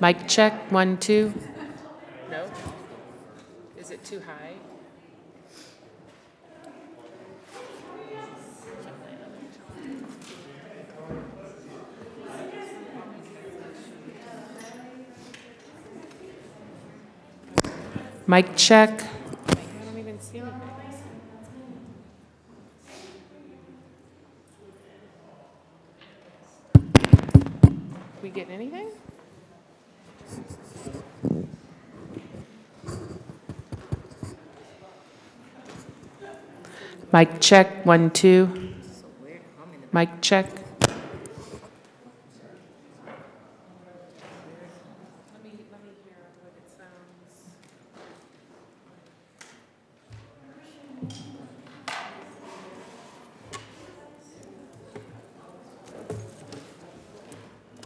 Mic check, 1, 2. No? Is it too high? Mic check. I don't even see anything. We get anything? Mic check, 1, 2. Mic check.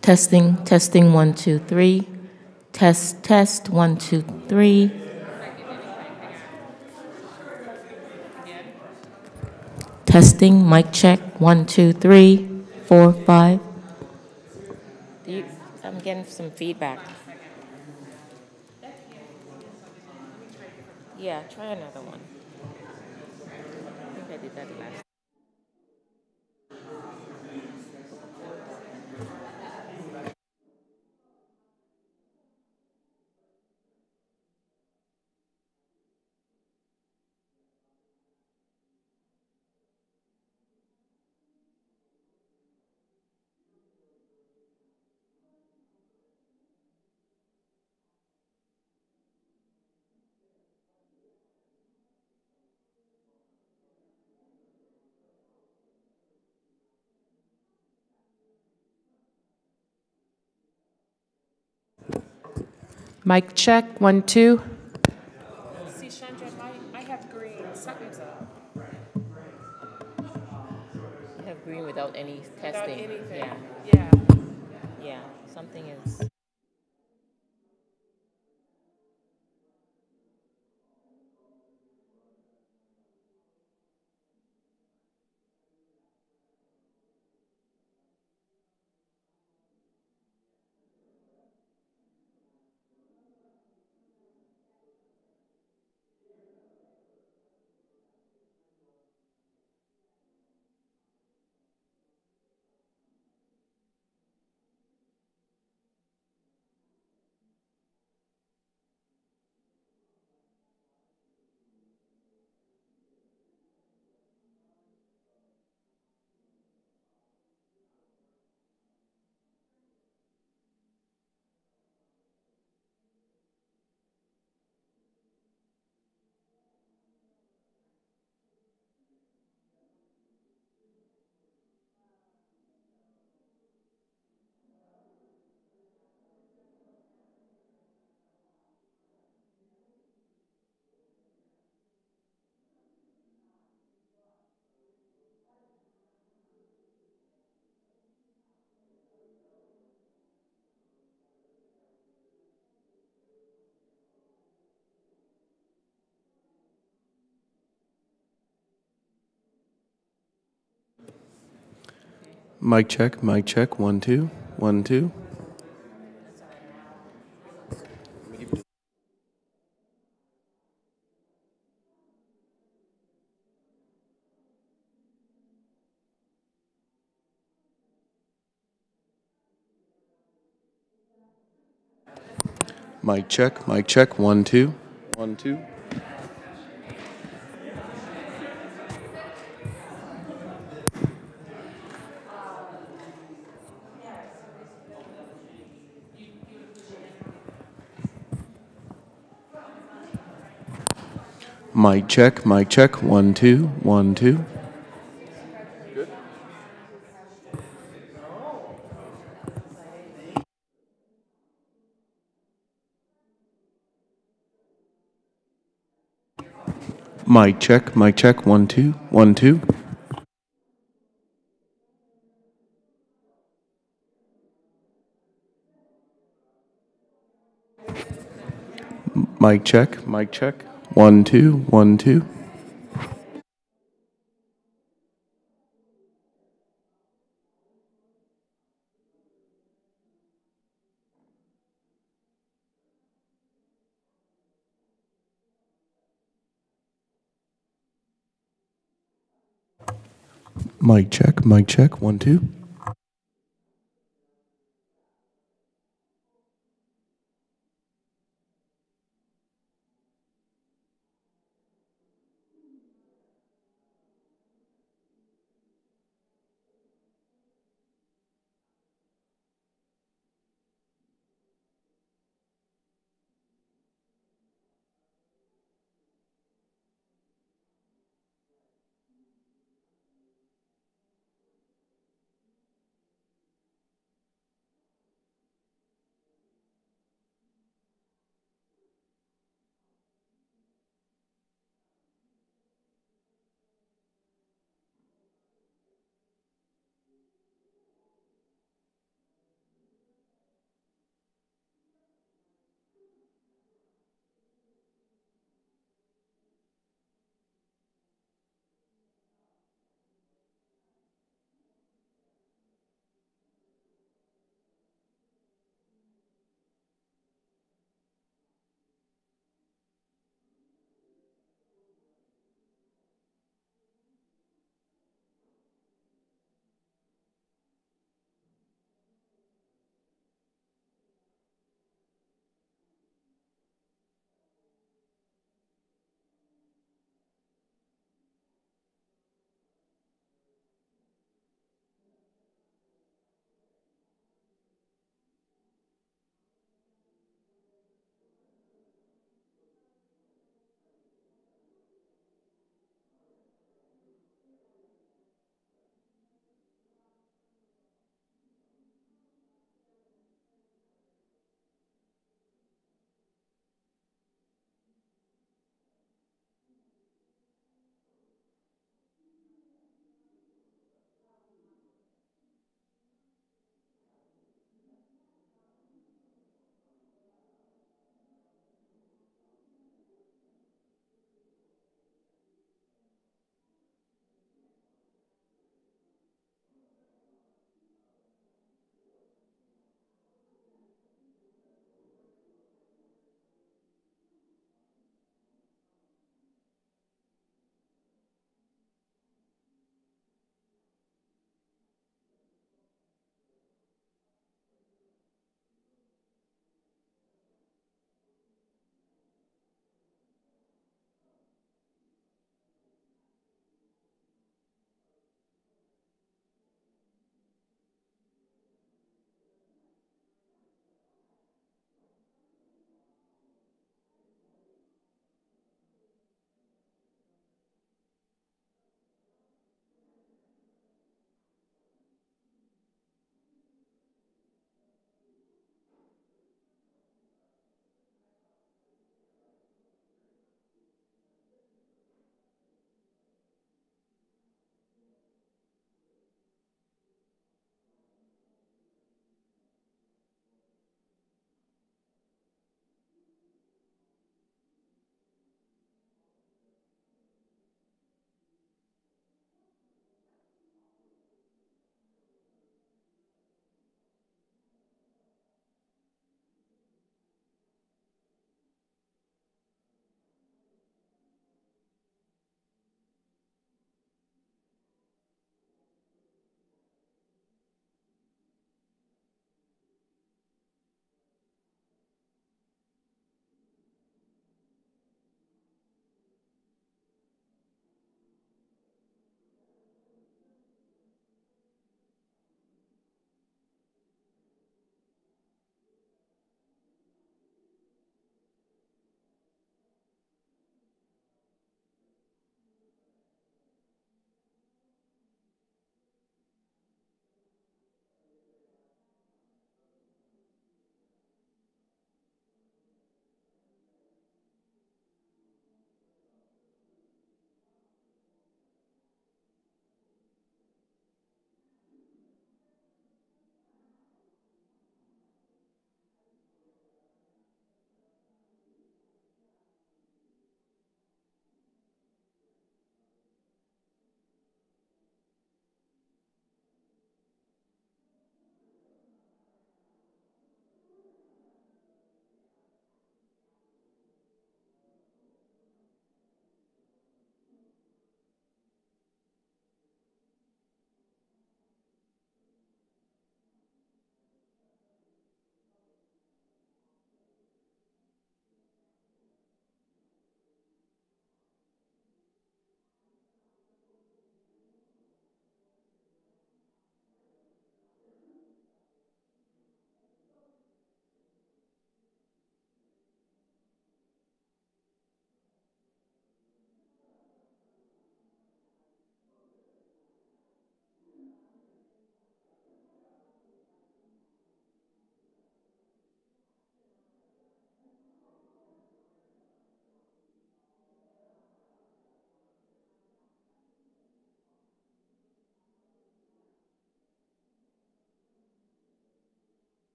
Testing, testing, 1, 2, 3. Test, test, 1, 2, 3. Testing, mic check, 1, 2, 3, 4, 5. I'm getting some feedback. Yeah, try another one. I think I did that last. Mic check, 1, 2. See, Chandra, I have green. Something's up. You have green without any Without testing. anything. Yeah, Yeah. yeah, something is. Mic check, 1, 2, 1, 2. Mic check, 1, 2, 1, 2. Mic check, 1, 2, 1, 2. Mic check, 1, 2, 1, 2. Mic check, 1, 2, 1, 2. Mic check, 1 2.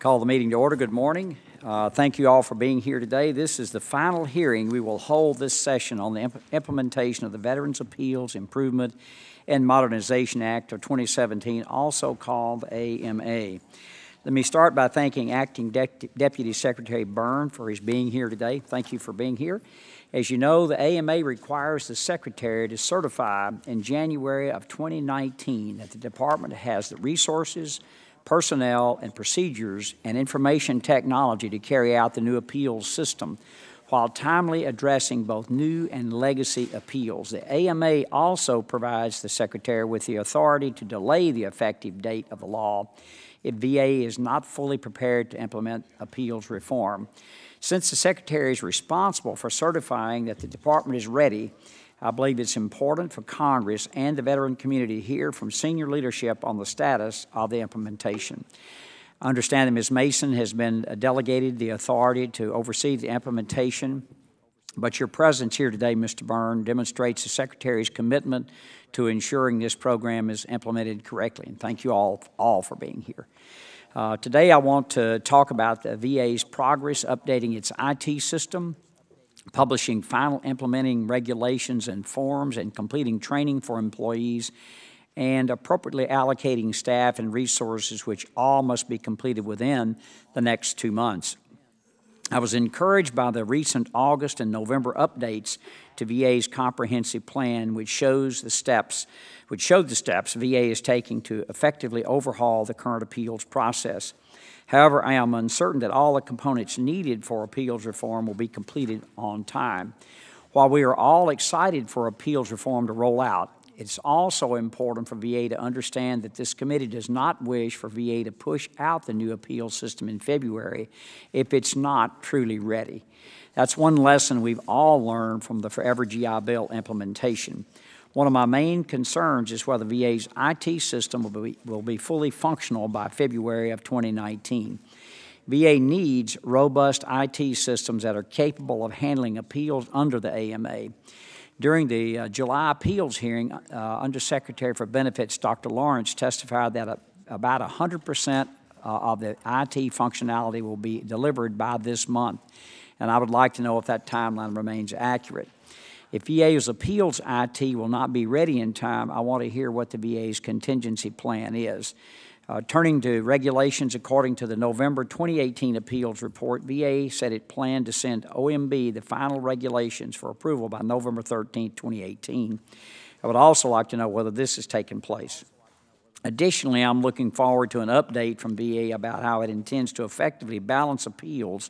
Call the meeting to order. Good morning. Thank you all for being here today. This is the final hearing we will hold this session on the implementation of the Veterans Appeals Improvement and Modernization Act of 2017, also called AMA. Let me start by thanking Acting Deputy Secretary Byrne for his being here today. Thank you for being here. As you know, the AMA requires the Secretary to certify in January of 2019 that the Department has the resources, personnel, and procedures and information technology to carry out the new appeals system while timely addressing both new and legacy appeals. The AMA also provides the Secretary with the authority to delay the effective date of the law if VA is not fully prepared to implement appeals reform. Since the Secretary is responsible for certifying that the Department is ready, I believe it's important for Congress and the veteran community to hear from senior leadership on the status of the implementation. I understand that Ms. Mason has been delegated the authority to oversee the implementation, but your presence here today, Mr. Byrne, demonstrates the Secretary's commitment to ensuring this program is implemented correctly, and thank you all for being here. Today I want to talk about the VA's progress updating its IT system, publishing final implementing regulations and forms, and completing training for employees, and appropriately allocating staff and resources, which all must be completed within the next 2 months. I was encouraged by the recent August and November updates to VA's comprehensive plan, which showed the steps VA is taking to effectively overhaul the current appeals process. However, I am uncertain that all the components needed for appeals reform will be completed on time. While we are all excited for appeals reform to roll out, it's also important for VA to understand that this committee does not wish for VA to push out the new appeals system in February if it's not truly ready. That's one lesson we've all learned from the Forever GI Bill implementation. One of my main concerns is whether VA's IT system will be fully functional by February of 2019. VA needs robust IT systems that are capable of handling appeals under the AMA. During the July appeals hearing, Undersecretary for Benefits Dr. Lawrence testified that about 100% of the IT functionality will be delivered by this month, and I would like to know if that timeline remains accurate. If VA's appeals IT will not be ready in time, I want to hear what the VA's contingency plan is. Turning to regulations, according to the November 2018 appeals report, VA said it planned to send OMB the final regulations for approval by November 13, 2018. I would also like to know whether this has taken place. Additionally, I'm looking forward to an update from VA about how it intends to effectively balance appeals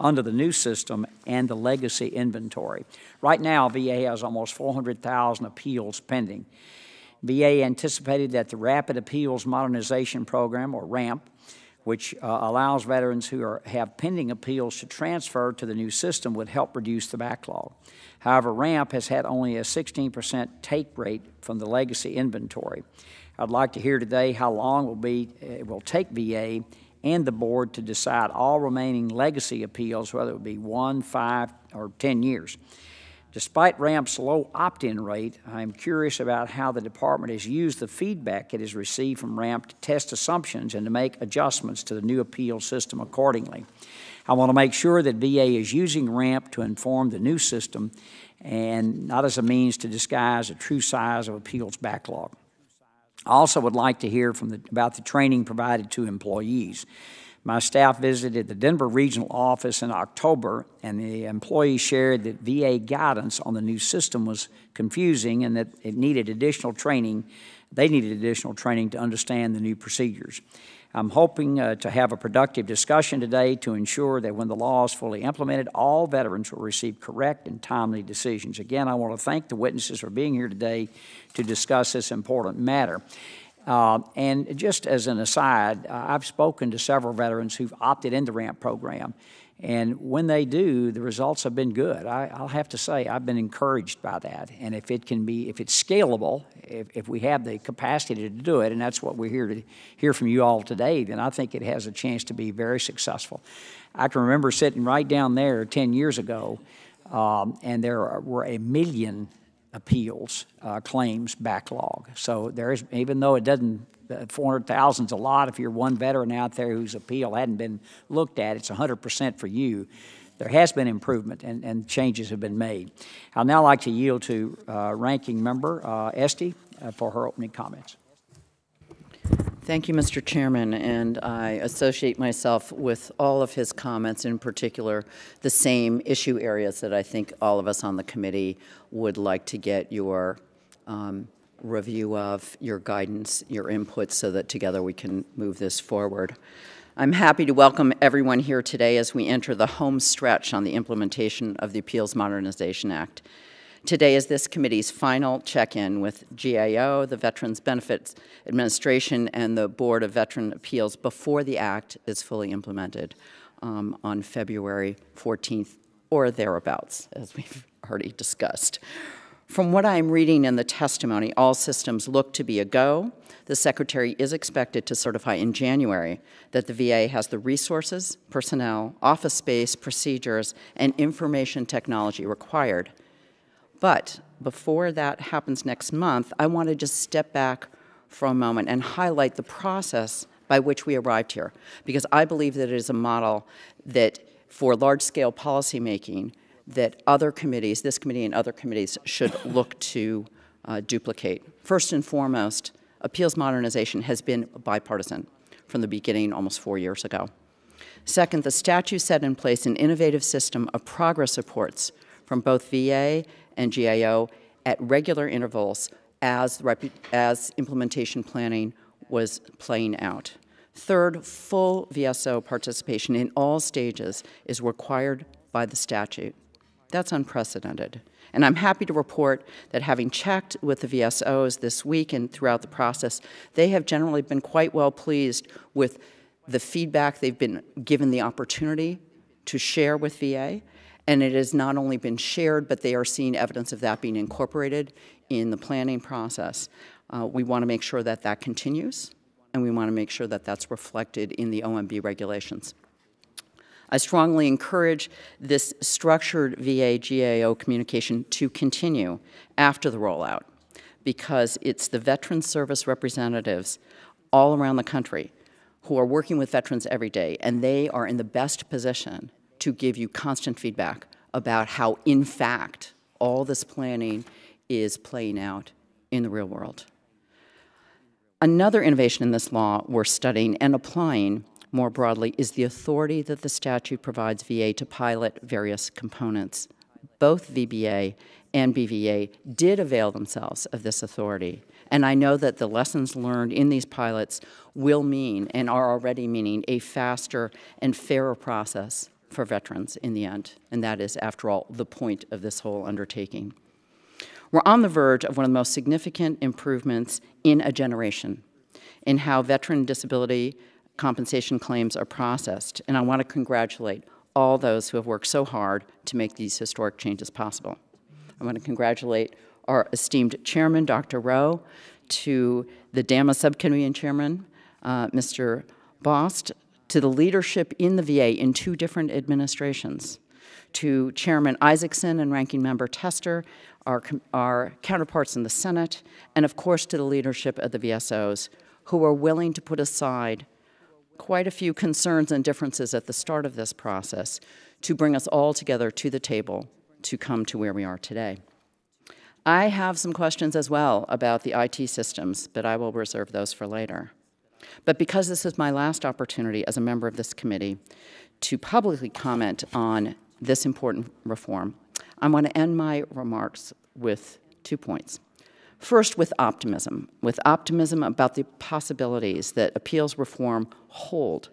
under the new system and the legacy inventory. Right now, VA has almost 400,000 appeals pending. VA anticipated that the Rapid Appeals Modernization Program, or RAMP, which allows veterans who have pending appeals to transfer to the new system, would help reduce the backlog. However, RAMP has had only a 16% take rate from the legacy inventory. I'd like to hear today how long it will take VA and the board to decide all remaining legacy appeals, whether it would be 1, 5, or 10 years. Despite RAMP's low opt-in rate, I am curious about how the Department has used the feedback it has received from RAMP to test assumptions and to make adjustments to the new appeal system accordingly. I want to make sure that VA is using RAMP to inform the new system and not as a means to disguise the true size of appeals backlog. I also would like to hear about the training provided to employees. My staff visited the Denver Regional Office in October, and the employees shared that VA guidance on the new system was confusing and that it needed additional training. They needed additional training to understand the new procedures. I'm hoping to have a productive discussion today to ensure that when the law is fully implemented, all veterans will receive correct and timely decisions. Again, I want to thank the witnesses for being here today to discuss this important matter. And just as an aside, I've spoken to several veterans who've opted into the RAMP program, and when they do, the results have been good. I'll have to say I've been encouraged by that, and if it's scalable, if we have the capacity to do it, and that's what we're here to hear from you all today, then I think it has a chance to be very successful. I can remember sitting right down there 10 years ago, and there were 1 million appeals claims backlog. So there is, even though it doesn't, 400,000 is a lot. If you're one veteran out there whose appeal hadn't been looked at, it's 100% for you. There has been improvement and changes have been made. I'd now like to yield to Ranking Member Esty for her opening comments. Thank you, Mr. Chairman, and I associate myself with all of his comments, in particular the same issue areas that I think all of us on the committee would like to get your review of, your guidance, your input, so that together we can move this forward. I'm happy to welcome everyone here today as we enter the home stretch on the implementation of the Appeals Modernization Act. Today is this committee's final check-in with GAO, the Veterans Benefits Administration, and the Board of Veteran Appeals before the Act is fully implemented on February 14th or thereabouts, as we've already discussed. From what I'm reading in the testimony, all systems look to be a go. The Secretary is expected to certify in January that the VA has the resources, personnel, office space, procedures, and information technology required. But before that happens next month, I want to just step back for a moment and highlight the process by which we arrived here, because I believe that it is a model that for large-scale policymaking that other committees, this committee and other committees, should look to duplicate. First and foremost, appeals modernization has been bipartisan from the beginning almost 4 years ago. Second, the statute set in place an innovative system of progress reports from both VA and GAO at regular intervals as implementation planning was playing out. Third, full VSO participation in all stages is required by the statute. That's unprecedented. And I'm happy to report that having checked with the VSOs this week and throughout the process, they have generally been quite well pleased with the feedback they've been given the opportunity to share with VA. And it has not only been shared, but they are seeing evidence of that being incorporated in the planning process. We want to make sure that that continues, and we want to make sure that that's reflected in the OMB regulations. I strongly encourage this structured VA-GAO communication to continue after the rollout, because it's the veteran service representatives all around the country who are working with veterans every day, and they are in the best position to give you constant feedback about how, in fact, all this planning is playing out in the real world. Another innovation in this law we're studying and applying more broadly is the authority that the statute provides VA to pilot various components. Both VBA and BVA did avail themselves of this authority, and I know that the lessons learned in these pilots will mean, and are already meaning, a faster and fairer process for veterans in the end, and that is, after all, the point of this whole undertaking. We're on the verge of one of the most significant improvements in a generation in how veteran disability compensation claims are processed, and I want to congratulate all those who have worked so hard to make these historic changes possible. I want to congratulate our esteemed chairman, Dr. Rowe, to the DAMA subcommittee and chairman, Mr. Bost, to the leadership in the VA in 2 different administrations, to Chairman Isaacson and Ranking Member Tester, our counterparts in the Senate, and of course to the leadership of the VSOs, who are willing to put aside quite a few concerns and differences at the start of this process to bring us all together to the table to come to where we are today. I have some questions as well about the IT systems, but I will reserve those for later. But because this is my last opportunity as a member of this committee to publicly comment on this important reform, I want to end my remarks with 2 points. First, with optimism about the possibilities that appeals reform hold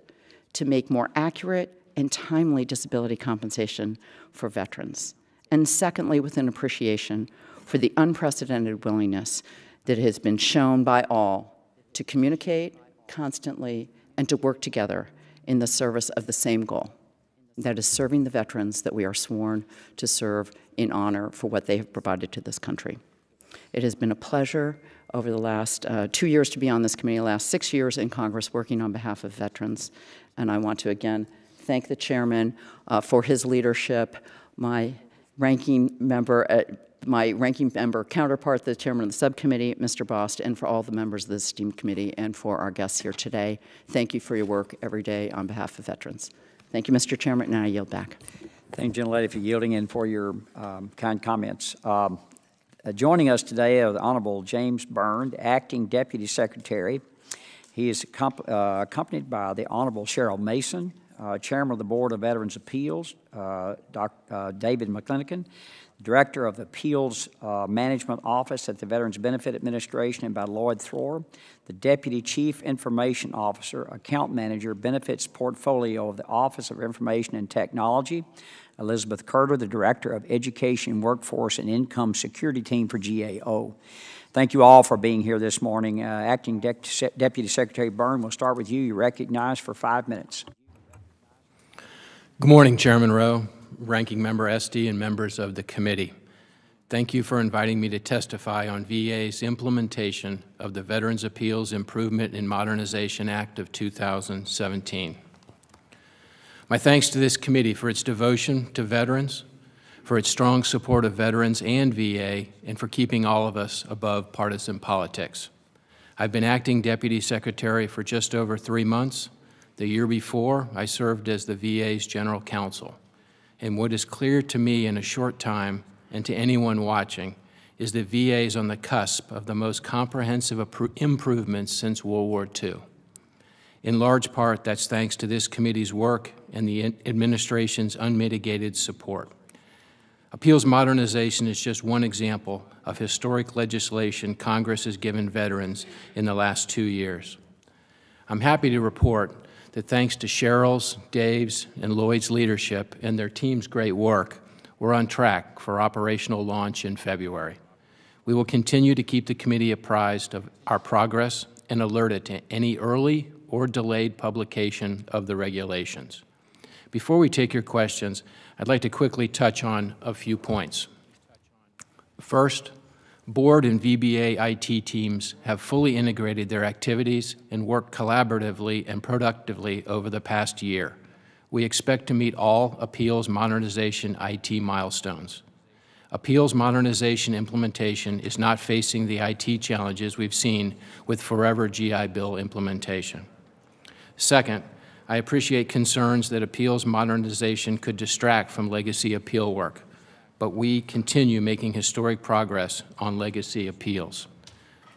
to make more accurate and timely disability compensation for veterans. And secondly, with an appreciation for the unprecedented willingness that has been shown by all to communicate constantly and to work together in the service of the same goal, that is serving the veterans that we are sworn to serve in honor for what they have provided to this country. It has been a pleasure over the last 2 years to be on this committee, the last 6 years in Congress working on behalf of veterans, and I want to again thank the chairman for his leadership, my ranking member my ranking member counterpart, the chairman of the subcommittee, Mr. Bost, and for all the members of the esteemed committee, and for our guests here today. Thank you for your work every day on behalf of veterans. Thank you, Mr. Chairman, and I yield back. Thank you, gentlelady, for yielding and for your kind comments. Joining us today are the Honorable James Byrne, Acting Deputy Secretary. He is accompanied by the Honorable Cheryl Mason, Chairman of the Board of Veterans Appeals, David McClinican, Director of the Appeals Management Office at the Veterans Benefit Administration, and by Lloyd Throer, the Deputy Chief Information Officer, Account Manager, Benefits Portfolio of the Office of Information and Technology, Elizabeth Curter, the Director of Education, Workforce, and Income Security Team for GAO. Thank you all for being here this morning. Acting Deputy Secretary Byrne, we'll start with you. You're recognized for 5 minutes. Good morning, Chairman Rowe, Ranking Member Esty, and members of the committee. Thank you for inviting me to testify on VA's implementation of the Veterans Appeals Improvement and Modernization Act of 2017. My thanks to this committee for its devotion to veterans, for its strong support of veterans and VA, and for keeping all of us above partisan politics. I've been Acting Deputy Secretary for just over 3 months. The year before, I served as the VA's General Counsel. And what is clear to me in a short time, and to anyone watching, is that VA is on the cusp of the most comprehensive improvements since World War II. In large part, that's thanks to this committee's work and the administration's unmitigated support. Appeals modernization is just one example of historic legislation Congress has given veterans in the last 2 years. I'm happy to report that thanks to Cheryl's, Dave's, and Lloyd's leadership and their team's great work, we're on track for operational launch in February. We will continue to keep the committee apprised of our progress and alert it to any early or delayed publication of the regulations. Before we take your questions, I'd like to quickly touch on a few points. First, Board and VBA IT teams have fully integrated their activities and worked collaboratively and productively over the past year. We expect to meet all appeals modernization IT milestones. Appeals modernization implementation is not facing the IT challenges we've seen with Forever GI Bill implementation. Second, I appreciate concerns that appeals modernization could distract from legacy appeal work, but we continue making historic progress on legacy appeals.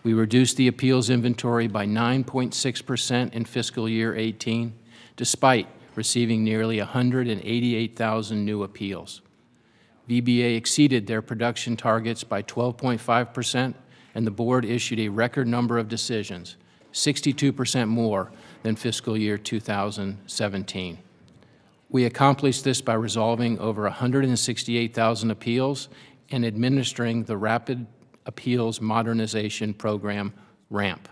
We reduced the appeals inventory by 9.6% in fiscal year 18, despite receiving nearly 188,000 new appeals. VBA exceeded their production targets by 12.5%, and the Board issued a record number of decisions, 62% more than fiscal year 2017. We accomplished this by resolving over 168,000 appeals and administering the Rapid Appeals Modernization Program, RAMP.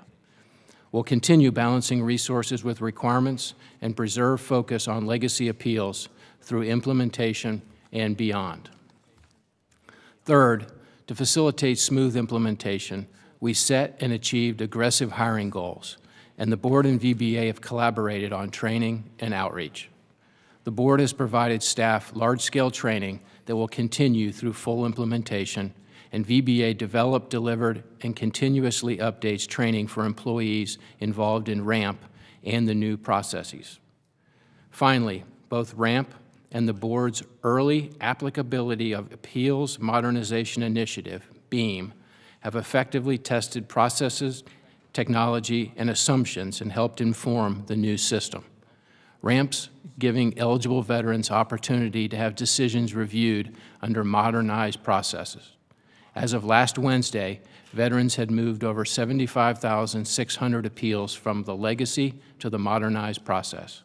We'll continue balancing resources with requirements and preserve focus on legacy appeals through implementation and beyond. Third, to facilitate smooth implementation, we set and achieved aggressive hiring goals, and the Board and VBA have collaborated on training and outreach. The Board has provided staff large-scale training that will continue through full implementation, and VBA developed, delivered, and continuously updates training for employees involved in RAMP and the new processes. Finally, both RAMP and the Board's Early Applicability of Appeals Modernization Initiative, BEAM, have effectively tested processes, technology, and assumptions and helped inform the new system. RAMP's giving eligible veterans opportunity to have decisions reviewed under modernized processes. As of last Wednesday, veterans had moved over 75,600 appeals from the legacy to the modernized process.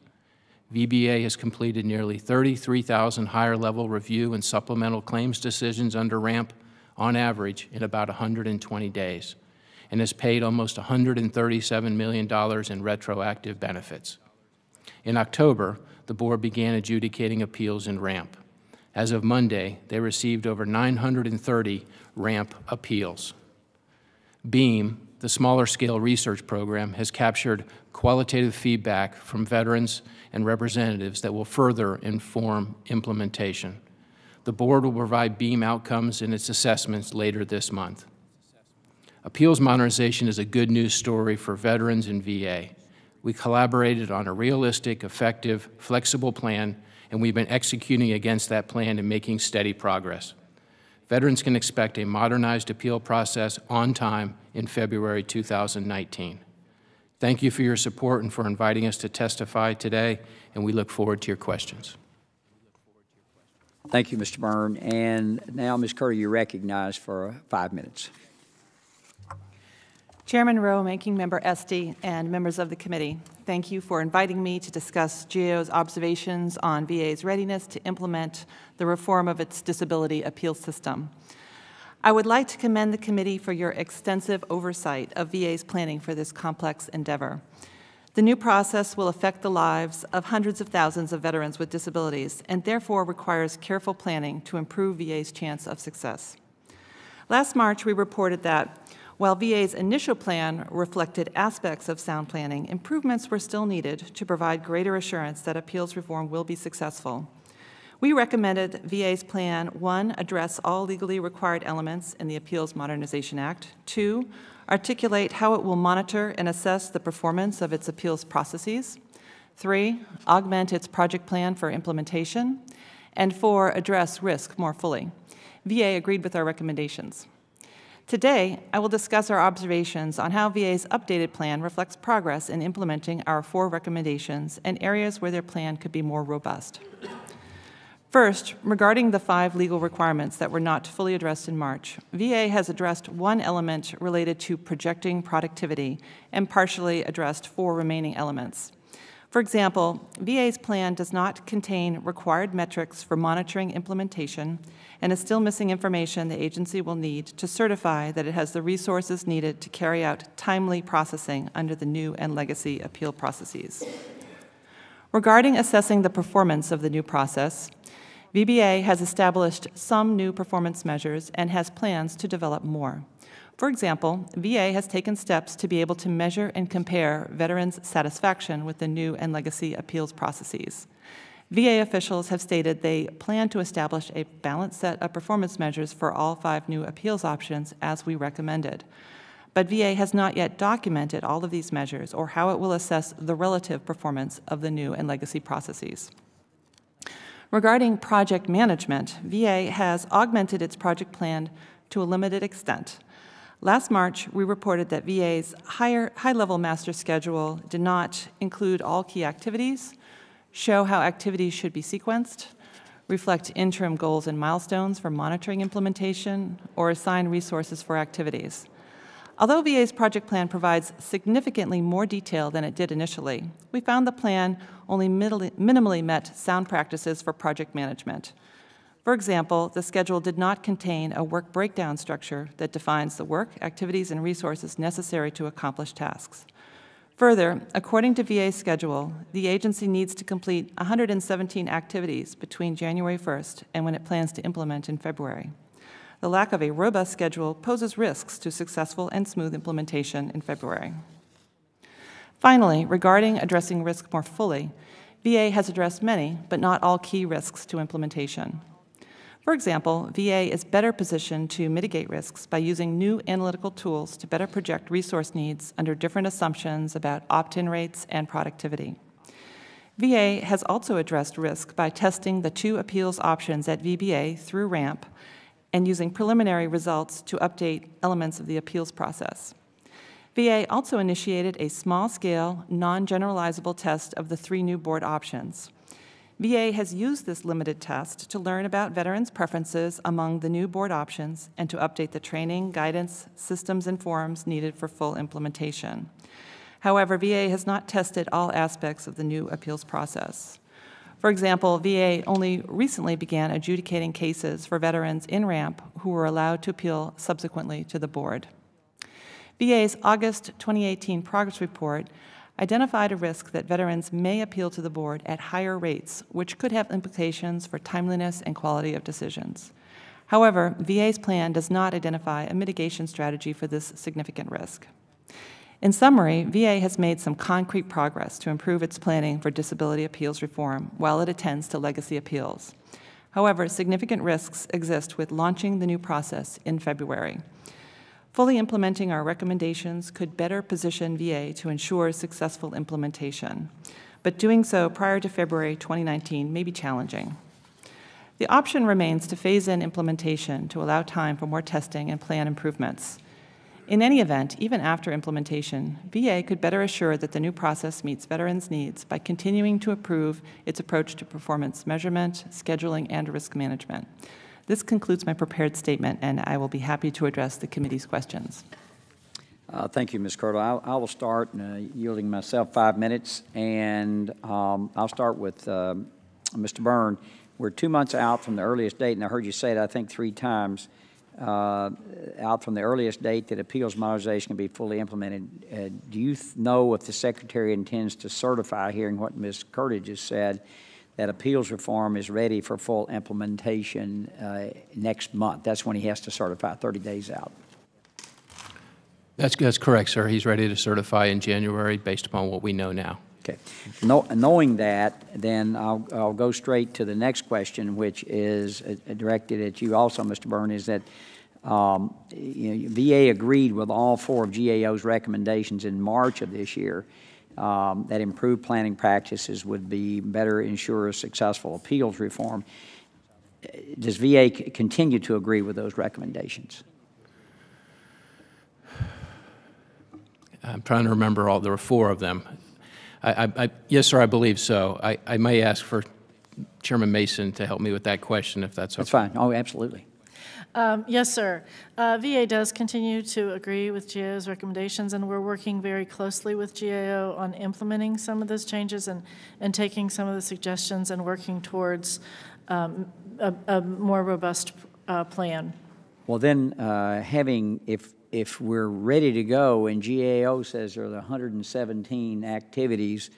VBA has completed nearly 33,000 higher-level review and supplemental claims decisions under RAMP on average in about 120 days, and has paid almost $137 million in retroactive benefits. In October, the Board began adjudicating appeals in RAMP. As of Monday, they received over 930 RAMP appeals. BEAM, the smaller-scale research program, has captured qualitative feedback from veterans and representatives that will further inform implementation. The board will provide BEAM outcomes in its assessments later this month. Appeals modernization is a good news story for veterans and VA. We collaborated on a realistic, effective, flexible plan, and we've been executing against that plan and making steady progress. Veterans can expect a modernized appeal process on time in February 2019. Thank you for your support and for inviting us to testify today, and we look forward to your questions. Thank you, Mr. Byrne. And now, Ms. Curry, you're recognized for 5 minutes. Chairman Rowe, Ranking Member Esty, and members of the committee, thank you for inviting me to discuss GAO's observations on VA's readiness to implement the reform of its disability appeal system. I would like to commend the committee for your extensive oversight of VA's planning for this complex endeavor. The new process will affect the lives of hundreds of thousands of veterans with disabilities and therefore requires careful planning to improve VA's chance of success. Last March, we reported that while VA's initial plan reflected aspects of sound planning, improvements were still needed to provide greater assurance that appeals reform will be successful. We recommended VA's plan, 1, address all legally required elements in the Appeals Modernization Act, 2, articulate how it will monitor and assess the performance of its appeals processes, 3, augment its project plan for implementation, and 4, address risk more fully. VA agreed with our recommendations. Today, I will discuss our observations on how VA's updated plan reflects progress in implementing our 4 recommendations and areas where their plan could be more robust. First, regarding the 5 legal requirements that were not fully addressed in March, VA has addressed 1 element related to projecting productivity and partially addressed 4 remaining elements. For example, VA's plan does not contain required metrics for monitoring implementation and is still missing information the agency will need to certify that it has the resources needed to carry out timely processing under the new and legacy appeal processes. Regarding assessing the performance of the new process, VBA has established some new performance measures and has plans to develop more. For example, VA has taken steps to be able to measure and compare veterans' satisfaction with the new and legacy appeals processes. VA officials have stated they plan to establish a balanced set of performance measures for all 5 new appeals options as we recommended. But VA has not yet documented all of these measures or how it will assess the relative performance of the new and legacy processes. Regarding project management, VA has augmented its project plan to a limited extent. Last March, we reported that VA's high-level master schedule did not include all key activities, show how activities should be sequenced, reflect interim goals and milestones for monitoring implementation, or assign resources for activities. Although VA's project plan provides significantly more detail than it did initially, we found the plan only minimally met sound practices for project management. For example, the schedule did not contain a work breakdown structure that defines the work, activities, and resources necessary to accomplish tasks. Further, according to VA's schedule, the agency needs to complete 117 activities between January 1st and when it plans to implement in February. The lack of a robust schedule poses risks to successful and smooth implementation in February. Finally, regarding addressing risk more fully, VA has addressed many, but not all key risks to implementation. For example, VA is better positioned to mitigate risks by using new analytical tools to better project resource needs under different assumptions about opt-in rates and productivity. VA has also addressed risk by testing the 2 appeals options at VBA through RAMP and using preliminary results to update elements of the appeals process. VA also initiated a small-scale, non-generalizable test of the 3 new board options. VA has used this limited test to learn about veterans' preferences among the new board options and to update the training, guidance, systems, and forms needed for full implementation. However, VA has not tested all aspects of the new appeals process. For example, VA only recently began adjudicating cases for veterans in RAMP who were allowed to appeal subsequently to the board. VA's August 2018 progress report identified a risk that veterans may appeal to the board at higher rates, which could have implications for timeliness and quality of decisions. However, VA's plan does not identify a mitigation strategy for this significant risk. In summary, VA has made some concrete progress to improve its planning for disability appeals reform while it attends to legacy appeals. However, significant risks exist with launching the new process in February. Fully implementing our recommendations could better position VA to ensure successful implementation, but doing so prior to February 2019 may be challenging. The option remains to phase in implementation to allow time for more testing and plan improvements. In any event, even after implementation, VA could better assure that the new process meets veterans' needs by continuing to improve its approach to performance measurement, scheduling, and risk management. This concludes my prepared statement, and I will be happy to address the committee's questions. Thank you, Ms. Kirtle. I will start yielding myself 5 minutes, and I'll start with Mr. Byrne. We're 2 months out from the earliest date, and I heard you say it, I think, 3 times. Out from the earliest date that appeals modernization can be fully implemented. Do you know if the Secretary intends to certify, hearing what Ms. Kirtle just said, that appeals reform is ready for full implementation next month? That's when he has to certify, 30 days out. That's correct, sir. He's ready to certify in January based upon what we know now. Okay. Knowing that, then I'll go straight to the next question, which is directed at you also, Mr. Byrne, is that VA agreed with all 4 of GAO's recommendations in March of this year that improved planning practices would be better ensure a successful appeals reform. Does VA continue to agree with those recommendations? I'm trying to remember there were 4 of them. Yes, sir, I believe so. I may ask for Chairman Mason to help me with that question, if that's okay. That's fine. Oh, absolutely. Yes, sir. VA does continue to agree with GAO's recommendations, and we're working very closely with GAO on implementing some of those changes and taking some of the suggestions and working towards a more robust plan. Well, then, if we're ready to go and GAO says there are 117 activities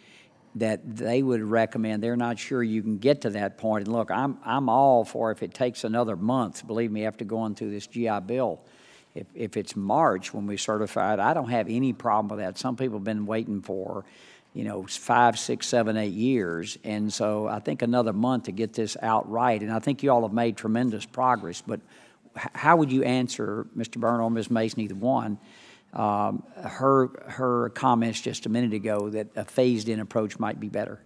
that they would recommend, they're not sure you can get to that point. And look, I'm all for if it takes another month, believe me, after going through this GI Bill. If it's March when we certify it, I don't have any problem with that. Some people have been waiting for, 5, 6, 7, 8 years. And so I think another month to get this out right. And I think you all have made tremendous progress. But how would you answer, Mr. Byrne or Ms. Mason, either one, her comments just a minute ago that a phased-in approach might be better?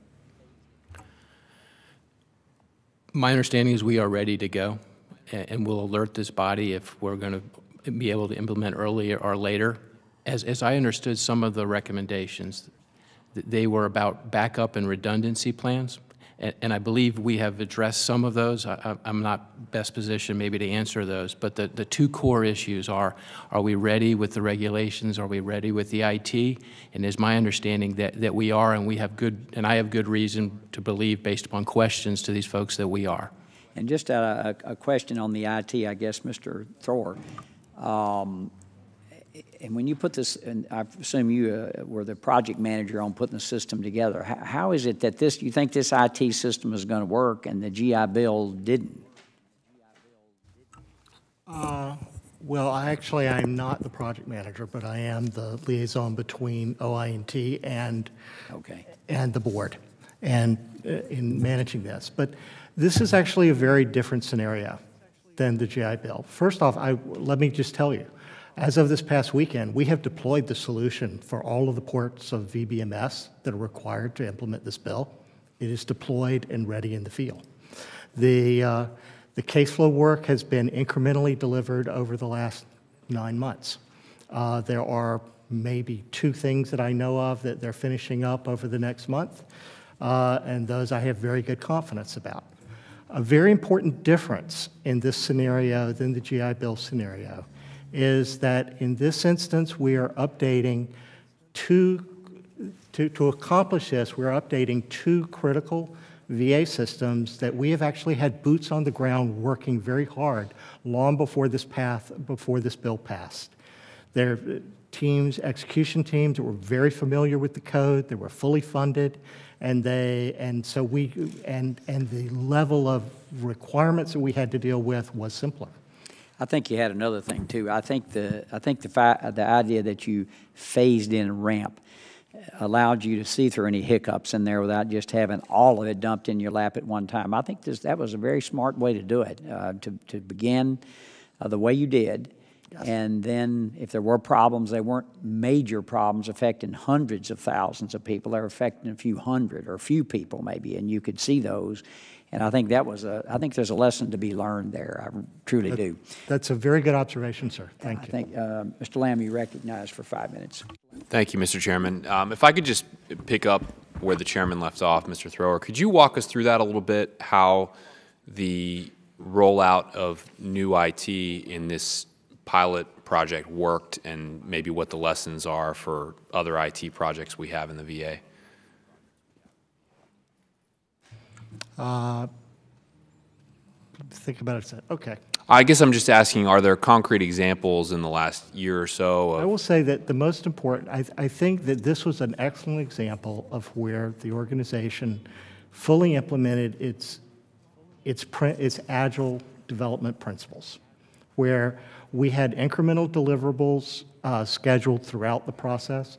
My understanding is we are ready to go, and we'll alert this body if we're going to be able to implement earlier or later. As I understood some of the recommendations, they were about backup and redundancy plans. And I believe we have addressed some of those. I'm not best positioned maybe to answer those, but the 2 core issues are we ready with the regulations? Are we ready with the IT? And it's my understanding that we are, and I have good reason to believe, based upon questions to these folks, that we are. And just a question on the IT, I guess, Mr. Thor. And when you put this, and I assume you were the project manager on putting the system together, how is it that you think this IT system is going to work and the GI Bill didn't? Well, I'm not the project manager, but I am the liaison between OI&T and the board, and in managing this. But this is actually a very different scenario than the GI Bill. First off, let me just tell you, as of this past weekend, we have deployed the solution for all of the ports of VBMS that are required to implement this bill. It is deployed and ready in the field. The caseflow work has been incrementally delivered over the last 9 months. There are maybe 2 things that I know of that they're finishing up over the next month, and those I have very good confidence about. A very important difference in this scenario than the GI Bill scenario is that in this instance, we are updating to accomplish this, we're updating 2 critical VA systems that we have actually had boots on the ground working very hard long before this bill passed. They're execution teams that were very familiar with the code, they were fully funded, and the level of requirements that we had to deal with was simpler. I think you had another thing too. I think the idea that you phased in ramp, allowed you to see through any hiccups in there without just having all of it dumped in your lap at one time. I think that was a very smart way to do it, to begin the way you did. Yes. And then if there were problems, they weren't major problems affecting hundreds of thousands of people. They were affecting a few hundred or a few people maybe, and you could see those. And I think I think there's a lesson to be learned there. I truly do. That's a very good observation, sir. Thank you. I think, Mr. Lamb, you recognized for 5 minutes. Thank you, Mr. Chairman. If I could just pick up where the chairman left off, Mr. Thrower, could you walk us through that a little bit, how the rollout of new IT in this pilot project worked and maybe what the lessons are for other IT projects we have in the VA? Think about it. Okay. I guess I'm just asking, are there concrete examples in the last year or so? I will say that the most important, I think that this was an excellent example of where the organization fully implemented its Agile development principles, where we had incremental deliverables scheduled throughout the process.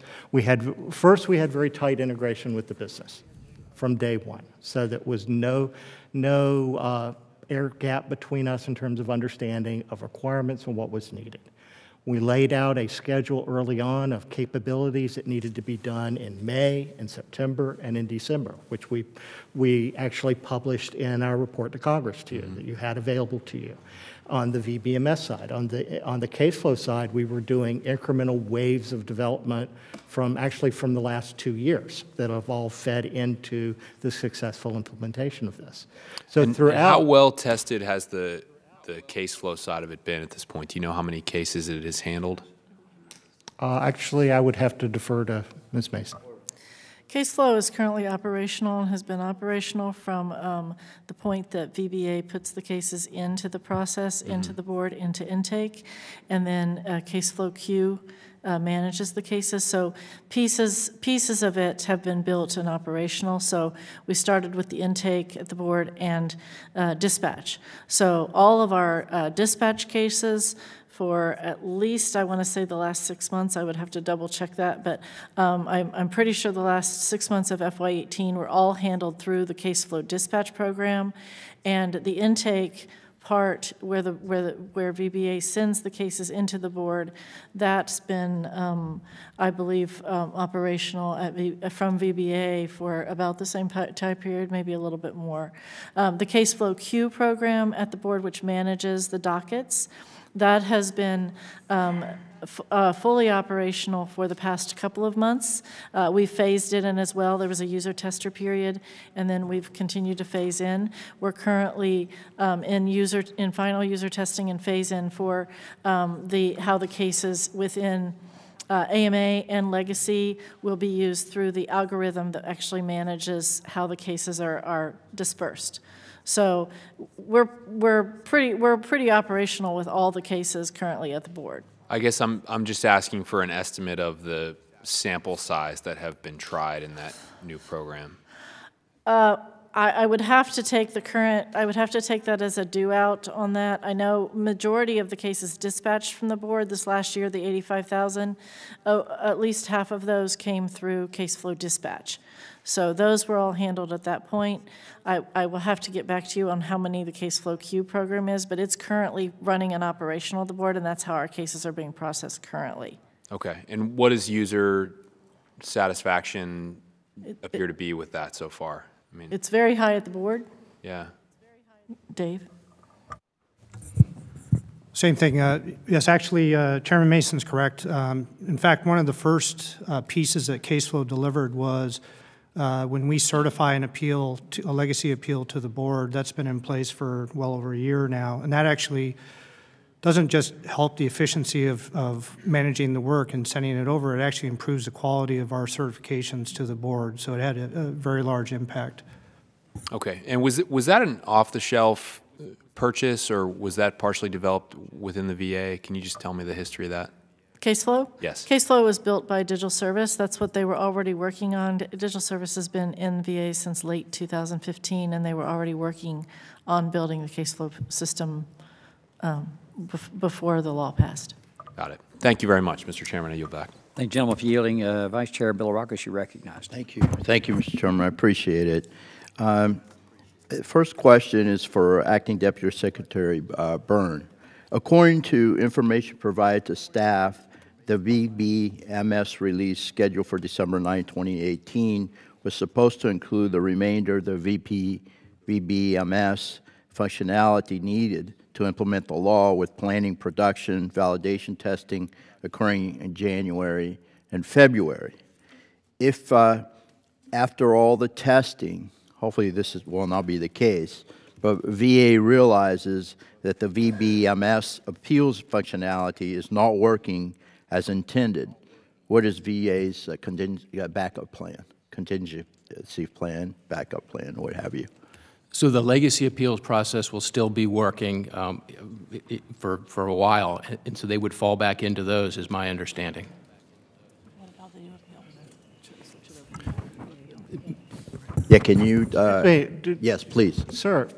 First, we had very tight integration with the business from day one, so that was no air gap between us in terms of understanding of requirements and what was needed. We laid out a schedule early on of capabilities that needed to be done in May, in September, and in December, which we actually published in our report to Congress to you, that you had available to you. On the VBMS side, on the CaseFlow side, we were doing incremental waves of development from the last 2 years that have all fed into the successful implementation of this. So throughout, how well tested has the CaseFlow side of it been at this point? Do you know how many cases it has handled? Actually, I would have to defer to Ms. Mason. CaseFlow is currently operational and has been operational from the point that VBA puts the cases into the process, into the board, into intake, and then CaseFlow Q manages the cases. So pieces of it have been built and operational. So we started with the intake at the board and dispatch. So all of our dispatch cases for at least, I want to say, the last 6 months. I would have to double check that, but I'm pretty sure the last 6 months of FY18 were all handled through the CaseFlow dispatch program, and the intake part where VBA sends the cases into the board, that's been, I believe, operational from VBA for about the same time period, maybe a little bit more. The CaseFlow Q program at the board, which manages the dockets, that has been fully operational for the past couple of months. We phased it in as well. There was a user tester period, and then we've continued to phase in. We're currently in final user testing and phase in for how the cases within AMA and Legacy will be used through the algorithm that actually manages how the cases are dispersed. So we're pretty operational with all the cases currently at the board. I guess I'm just asking for an estimate of the sample size that have been tried in that new program. I would have to take that as a due out on that. I know majority of the cases dispatched from the board this last year, the 85,000, at least half of those came through CaseFlow dispatch. So those were all handled at that point. I will have to get back to you on how many the CaseFlow Q program is, but it's currently running and operational at the board, and that's how our cases are being processed currently. Okay, and what does user satisfaction appear to be with that so far? I mean, it's very high at the board. Yeah. Dave? Same thing. Yes, actually, Chairman Mason's correct. In fact, one of the first pieces that CaseFlow delivered was when we certify an appeal, a legacy appeal to the board. That's been in place for well over a year now, and that actually doesn't just help the efficiency of managing the work and sending it over, it actually improves the quality of our certifications to the board, so it had a very large impact. Okay, and was that an off-the-shelf purchase, or was that partially developed within the VA? Can you just tell me the history of that? CaseFlow? Yes. CaseFlow was built by Digital Service. That's what they were already working on. Digital Service has been in VA since late 2015, and they were already working on building the CaseFlow system before the law passed. Got it. Thank you very much, Mr. Chairman. I yield back. Thank you, gentlemen, for yielding. Vice Chair Bilirakis, you recognized. Thank you. Thank you, Mr. Chairman. I appreciate it. First question is for Acting Deputy Secretary Byrne. According to information provided to staff, the VBMS release scheduled for December 9, 2018 was supposed to include the remainder of the VBMS functionality needed to implement the law, with planning, production, validation testing occurring in January and February. If after all the testing, hopefully this will not be the case, but VA realizes that the VBMS appeals functionality is not working as intended, what is VA's backup plan, contingency plan, backup plan, what have you? So the legacy appeals process will still be working for a while, and so they would fall back into those, is my understanding. Yeah, can you, yes, please. Sir.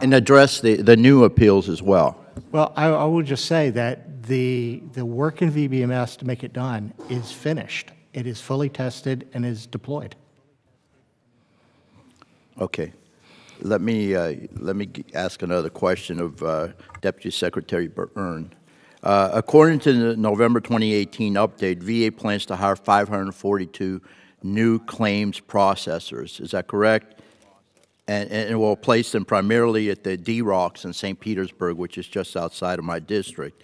And address the new appeals as well. Well, I will just say that the work in VBMS to make it done is finished. It is fully tested and is deployed. Okay. Let me ask another question of Deputy Secretary Byrne. According to the November 2018 update, VA plans to hire 542 new claims processors. Is that correct? And it will place them primarily at the D-Rocks in St. Petersburg, which is just outside of my district,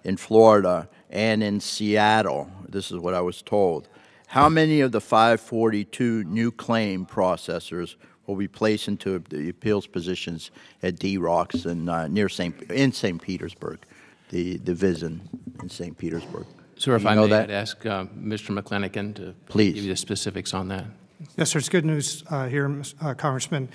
in Florida, and in Seattle. This is what I was told. How many of the 542 new claim processors will be placed into the appeals positions at D-Rocks and in St. Petersburg, the VISN in St. Petersburg? Sir, if I may, I'd ask Mr. McClanahan to Please give you the specifics on that. Yes, sir. It's good news here, Congressman.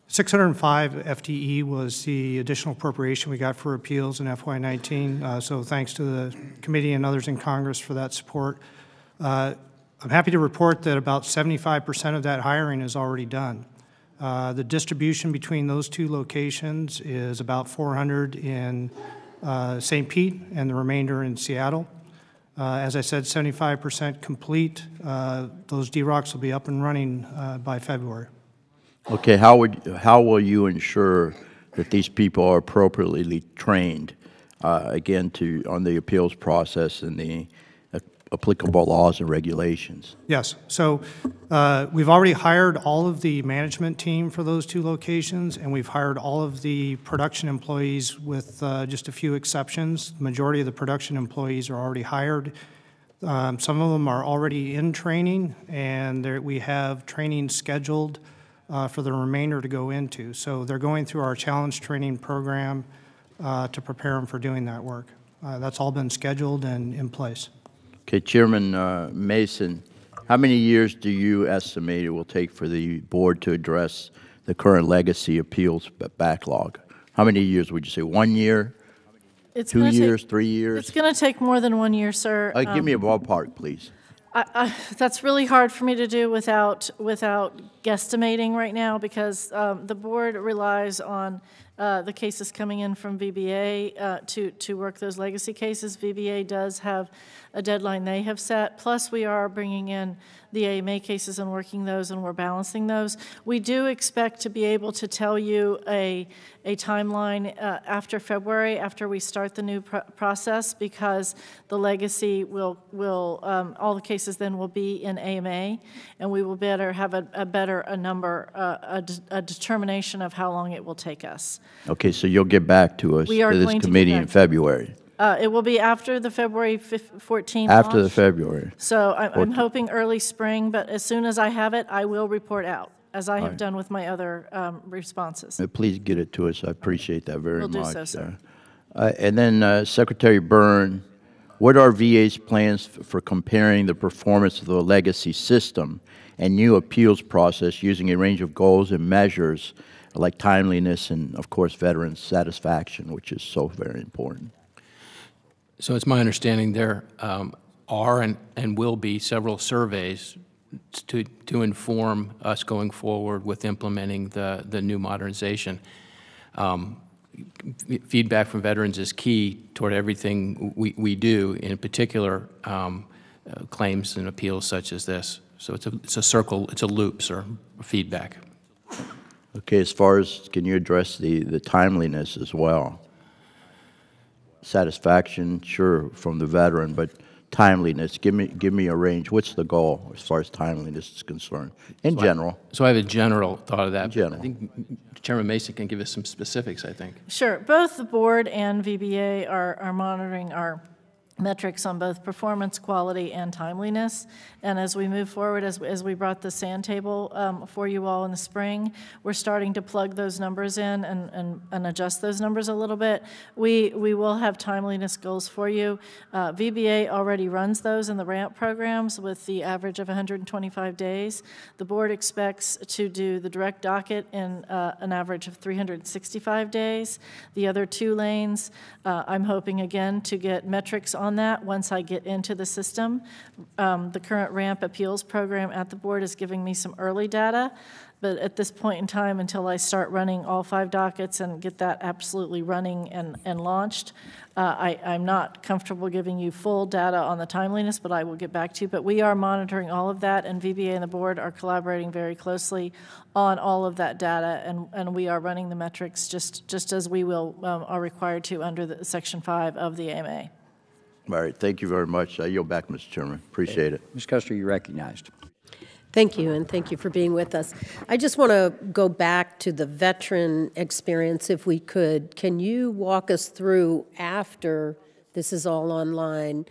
605 FTE was the additional appropriation we got for appeals in FY19. So thanks to the committee and others in Congress for that support. I'm happy to report that about 75% of that hiring is already done. The distribution between those two locations is about 400 in St. Pete and the remainder in Seattle. As I said, 75% complete. Those D-Rocks will be up and running by February. Okay, how will you ensure that these people are appropriately trained, again, on the appeals process and the applicable laws and regulations? Yes. So we've already hired all of the management team for those two locations, and we've hired all of the production employees with just a few exceptions. The majority of the production employees are already hired. Some of them are already in training, and we have training scheduled for the remainder to go into. So they're going through our challenge training program to prepare them for doing that work. That's all been scheduled and in place. Okay, Chairman Mason, how many years do you estimate it will take for the board to address the current legacy appeals backlog? How many years would you say? 1 year? 2 years? 3 years? It's going to take more than 1 year, sir. Give me a ballpark, please. That's really hard for me to do without guesstimating right now, because the board relies on the cases coming in from VBA to work those legacy cases. VBA does have a deadline they have set, plus we are bringing in the AMA cases and working those, and we're balancing those. We do expect to be able to tell you a timeline after February, after we start the new process, because the legacy will all the cases then will be in AMA, and we will have a determination of how long it will take us. Okay, so you'll get back to us, to this committee in February. It will be after the February 14th After launch. the February. So I'm hoping early spring, but as soon as I have it, I will report out, as I have done with my other responses. Please get it to us. I appreciate that very much. We'll do so, sir. And then Secretary Byrne, what are VA's plans for comparing the performance of the legacy system and new appeals process using a range of goals and measures like timeliness and, of course, veteran satisfaction, which is so very important? So it's my understanding there are and will be several surveys to inform us going forward with implementing the new modernization. Feedback from veterans is key toward everything we do. In particular, claims and appeals such as this. So it's a circle, it's a loop, sir, feedback. Okay, as far as, can you address the timeliness as well? Satisfaction, sure, from the veteran, but timeliness, give me a range. What's the goal as far as timeliness is concerned, in general? So I have a general thought of that. In general. I think Chairman Mason can give us some specifics, I think. Sure. Both the board and VBA are monitoring our metrics on both performance, quality, and timeliness. And as we move forward, as we brought the SAND table for you all in the spring, we're starting to plug those numbers in and adjust those numbers a little bit. We will have timeliness goals for you. VBA already runs those in the RAMP programs with the average of 125 days. The board expects to do the direct docket in an average of 365 days. The other 2 lanes, I'm hoping again to get metrics on that once I get into the system. The current RAMP appeals program at the board is giving me some early data, but at this point in time, until I start running all 5 dockets and get that absolutely running and launched, I'm not comfortable giving you full data on the timeliness, but I will get back to you. But we are monitoring all of that, and VBA and the board are collaborating very closely on all of that data, and we are running the metrics just as we are required to under the Section 5 of the AMA. All right, thank you very much. I yield back, Mr. Chairman. Appreciate it. Ms. Custer, you're recognized. Thank you, and thank you for being with us. I just want to go back to the veteran experience, if we could. Can you walk us through, after this is all online,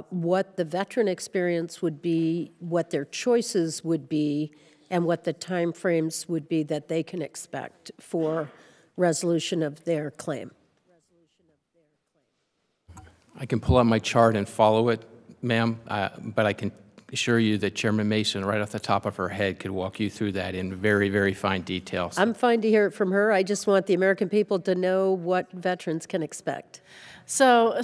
what the veteran experience would be, what their choices would be, and what the timeframes would be that they can expect for resolution of their claim? I can pull out my chart and follow it, ma'am, but I can assure you that Chairman Mason, right off the top of her head, could walk you through that in very, very fine detail. I'm fine to hear it from her. I just want the American people to know what veterans can expect. So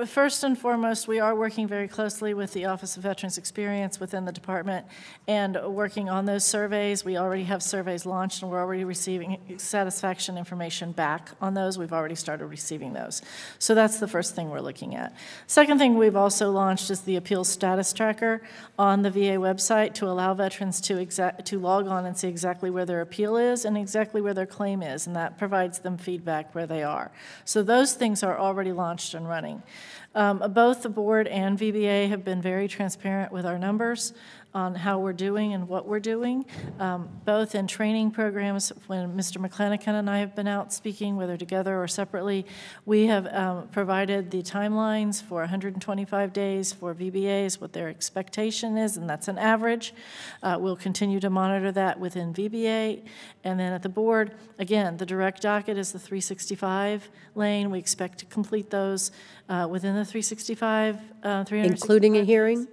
first and foremost, we are working very closely with the Office of Veterans Experience within the department and working on those surveys. We already have surveys launched, and we're already receiving satisfaction information back on those. We've already started receiving those. So that's the first thing we're looking at. Second thing we've also launched is the appeals status tracker on the VA website to allow veterans to log on and see exactly where their appeal is and exactly where their claim is, and that provides them feedback where they are. So those things are already launched and running. Both the board and VBA have been very transparent with our numbers on how we're doing and what we're doing, both in training programs. When Mr. McClanahan and I have been out speaking, whether together or separately, we have provided the timelines for 125 days for VBAs, what their expectation is, and that's an average. We'll continue to monitor that within VBA. And then at the board, again, the direct docket is the 365 lane. We expect to complete those within the 365, including a hearing?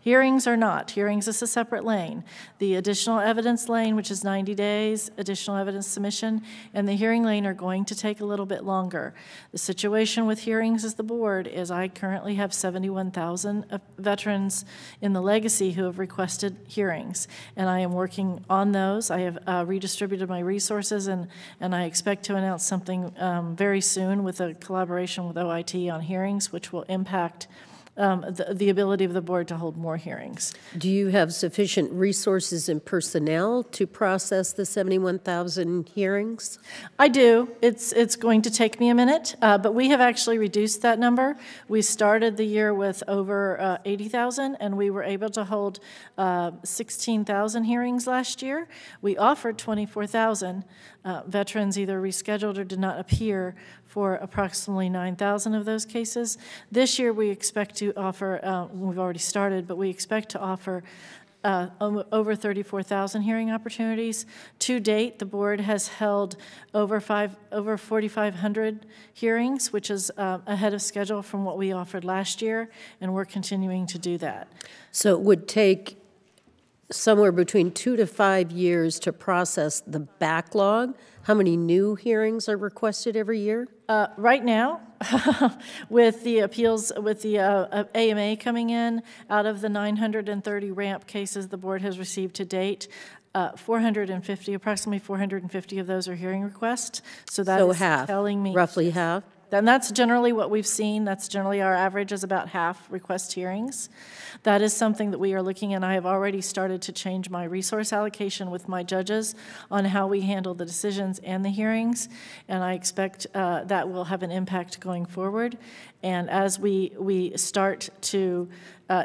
Hearings are not. Hearings is a separate lane. The additional evidence lane, which is 90 days, additional evidence submission, and the hearing lane are going to take a little bit longer. The situation with hearings as the board is I currently have 71,000 veterans in the legacy who have requested hearings, and I am working on those. I have redistributed my resources, and I expect to announce something very soon with a collaboration with OIT on hearings, which will impact the ability of the board to hold more hearings. Do you have sufficient resources and personnel to process the 71,000 hearings? I do. It's going to take me a minute, but we have actually reduced that number. We started the year with over 80,000, and we were able to hold 16,000 hearings last year. We offered 24,000. Veterans either rescheduled or did not appear for approximately 9,000 of those cases. This year we expect to offer, we've already started, but we expect to offer over 34,000 hearing opportunities. To date, the board has held over 4,500 hearings, which is ahead of schedule from what we offered last year, and we're continuing to do that. So it would take somewhere between 2 to 5 years to process the backlog. How many new hearings are requested every year? Right now, with the appeals, with the AMA coming in, out of the 930 RAMP cases the board has received to date, approximately 450 of those are hearing requests. So that is half, telling me roughly half. And that's generally what we've seen. That's generally our average is about half request hearings. That is something that we are looking at. I have already started to change my resource allocation with my judges on how we handle the decisions and the hearings, and I expect that will have an impact going forward. And as we start to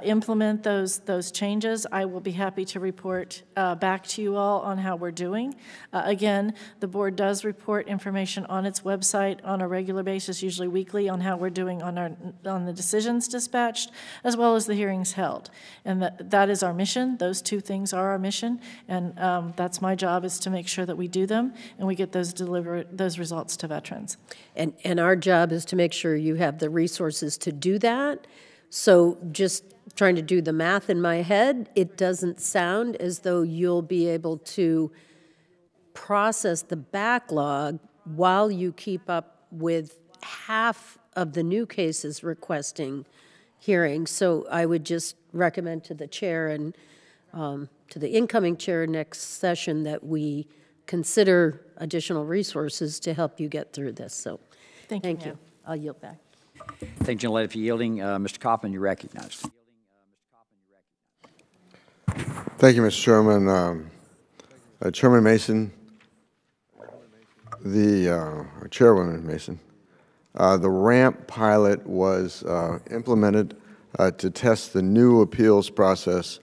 implement those changes, I will be happy to report back to you all on how we're doing. Again, the board does report information on its website on a regular basis, usually weekly, on how we're doing on the decisions dispatched, as well as the hearings held. And that is our mission. Those two things are our mission, and that's my job, is to make sure that we do them and we get those results to veterans. And our job is to make sure you have the resources to do that. So just trying to do the math in my head, it doesn't sound as though you'll be able to process the backlog while you keep up with half of the new cases requesting hearings. So I would just recommend to the chair and to the incoming chair next session that we consider additional resources to help you get through this. So thank you. I'll yield back. Thank you, Janelle, for yielding. Mr. Kaufman, you're recognized. Thank you, Mr. Chairman. Chairman Mason, Chairwoman Mason, the RAMP pilot was implemented to test the new appeals process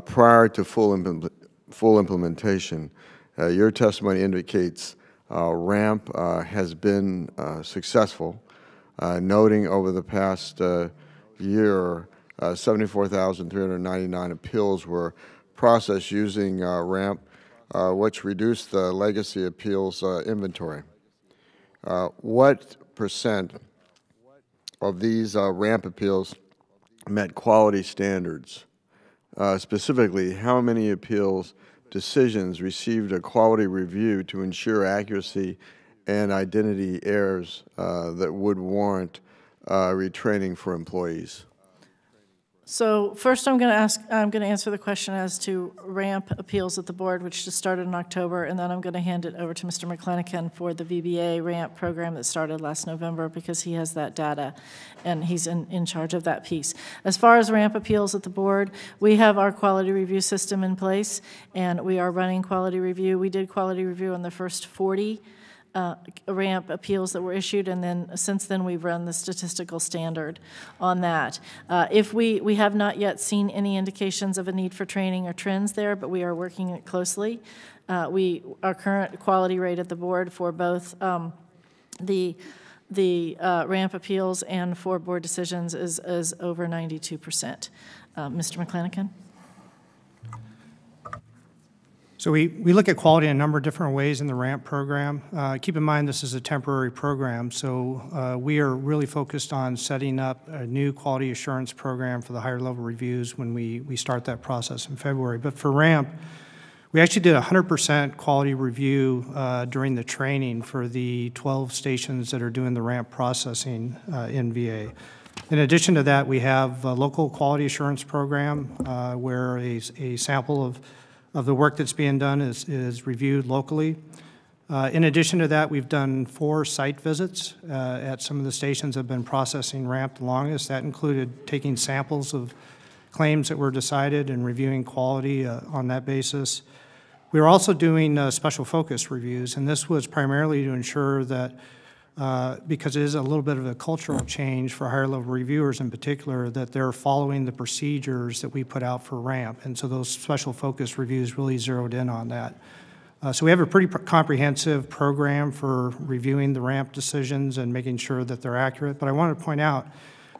prior to full implementation. Your testimony indicates RAMP has been successful, noting over the past year 74,399 appeals were processed using RAMP, which reduced the legacy appeals inventory. What percent of these RAMP appeals met quality standards? Specifically, how many appeals decisions received a quality review to ensure accuracy and identity errors that would warrant retraining for employees? So first I'm going to answer the question as to RAMP appeals at the board, which just started in October, and then I'm going to hand it over to Mr. McClanahan for the VBA RAMP program that started last November, because he has that data and he's in charge of that piece. As far as RAMP appeals at the board, we have our quality review system in place, and we are running quality review. We did quality review on the first 40 RAMP appeals that were issued, and then since then we've run the statistical standard on that. If we have not yet seen any indications of a need for training or trends there, but we are working it closely. Our current quality rate at the board for both the RAMP appeals and for board decisions is over 92%. Mr. McClanahan? So we look at quality in a number of different ways in the RAMP program. Keep in mind this is a temporary program, so we are really focused on setting up a new quality assurance program for the higher level reviews when we start that process in February. But for RAMP, we actually did 100% quality review during the training for the 12 stations that are doing the RAMP processing in VA. In addition to that, we have a local quality assurance program where a sample of the work that's being done is reviewed locally. In addition to that, we've done 4 site visits at some of the stations that have been processing RAMP the longest. That included taking samples of claims that were decided and reviewing quality on that basis. We were also doing special focus reviews, and this was primarily to ensure that because it is a little bit of a cultural change for higher level reviewers in particular, that they're following the procedures that we put out for RAMP. And so those special focus reviews really zeroed in on that. So we have a pretty comprehensive program for reviewing the RAMP decisions and making sure that they're accurate. But I want to point out,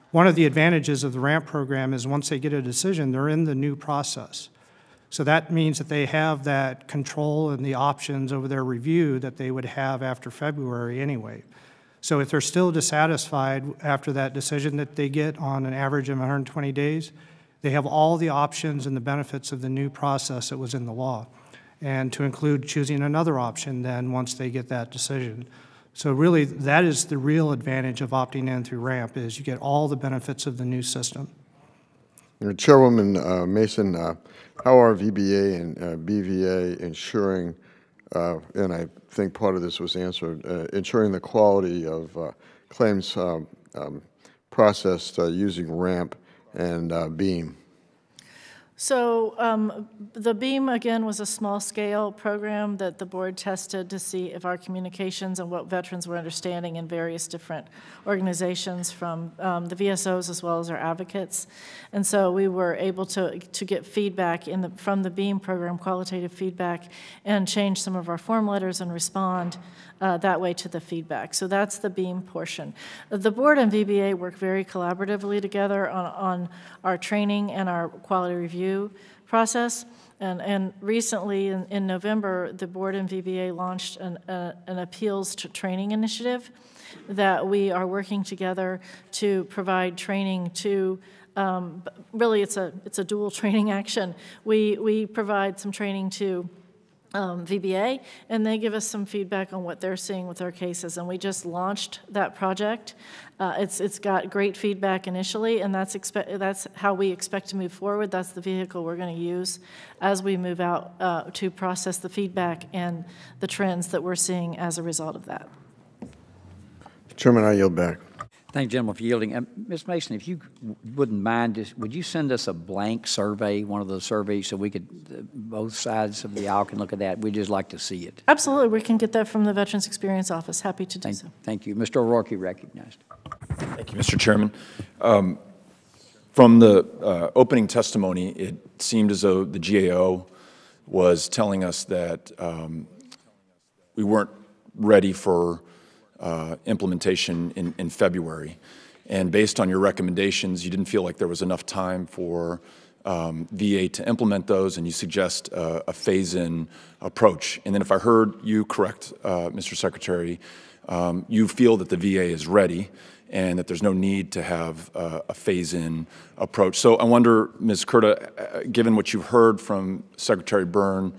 one of the advantages of the RAMP program is once they get a decision, they're in the new process. So that means that they have that control and the options over their review that they would have after February anyway. So if they're still dissatisfied after that decision that they get on an average of 120 days, they have all the options and the benefits of the new process that was in the law, and to include choosing another option then once they get that decision. So really, that is the real advantage of opting in through RAMP, is you get all the benefits of the new system. Chairwoman Mason, how are VBA and BVA ensuring, and I think part of this was answered, ensuring the quality of claims processed using RAMP and BEAM? So the BEAM, again, was a small-scale program that the board tested to see if our communications and what veterans were understanding in various different organizations from the VSOs as well as our advocates. And so we were able to get feedback from the BEAM program, qualitative feedback, and change some of our form letters and respond that way to the feedback. So that's the BEAM portion. The board and VBA work very collaboratively together on our training and our quality review process. And recently, in November, the board and VBA launched an appeals training initiative that we are working together to provide training to. Really, it's a dual training action. We provide some training to VBA, and they give us some feedback on what they're seeing with our cases. And we just launched that project. It's got great feedback initially, and that's how we expect to move forward. That's the vehicle we're going to use as we move out to process the feedback and the trends that we're seeing as a result of that. Chairman, I yield back. Thank you, gentlemen, for yielding. Ms. Mason, if you wouldn't mind, would you send us a blank survey, one of those surveys, so we could, both sides of the aisle can look at that? We'd just like to see it. Absolutely. We can get that from the Veterans Experience Office. Happy to do so. Thank you. Mr. O'Rourke, recognized. Thank you, Mr. Chairman. From the opening testimony, it seemed as though the GAO was telling us that we weren't ready for implementation in February. And based on your recommendations, you didn't feel like there was enough time for VA to implement those, and you suggest a phase-in approach. And then if I heard you correct, Mr. Secretary, you feel that the VA is ready and that there's no need to have a phase-in approach. So I wonder, Ms. Kurta, given what you've heard from Secretary Byrne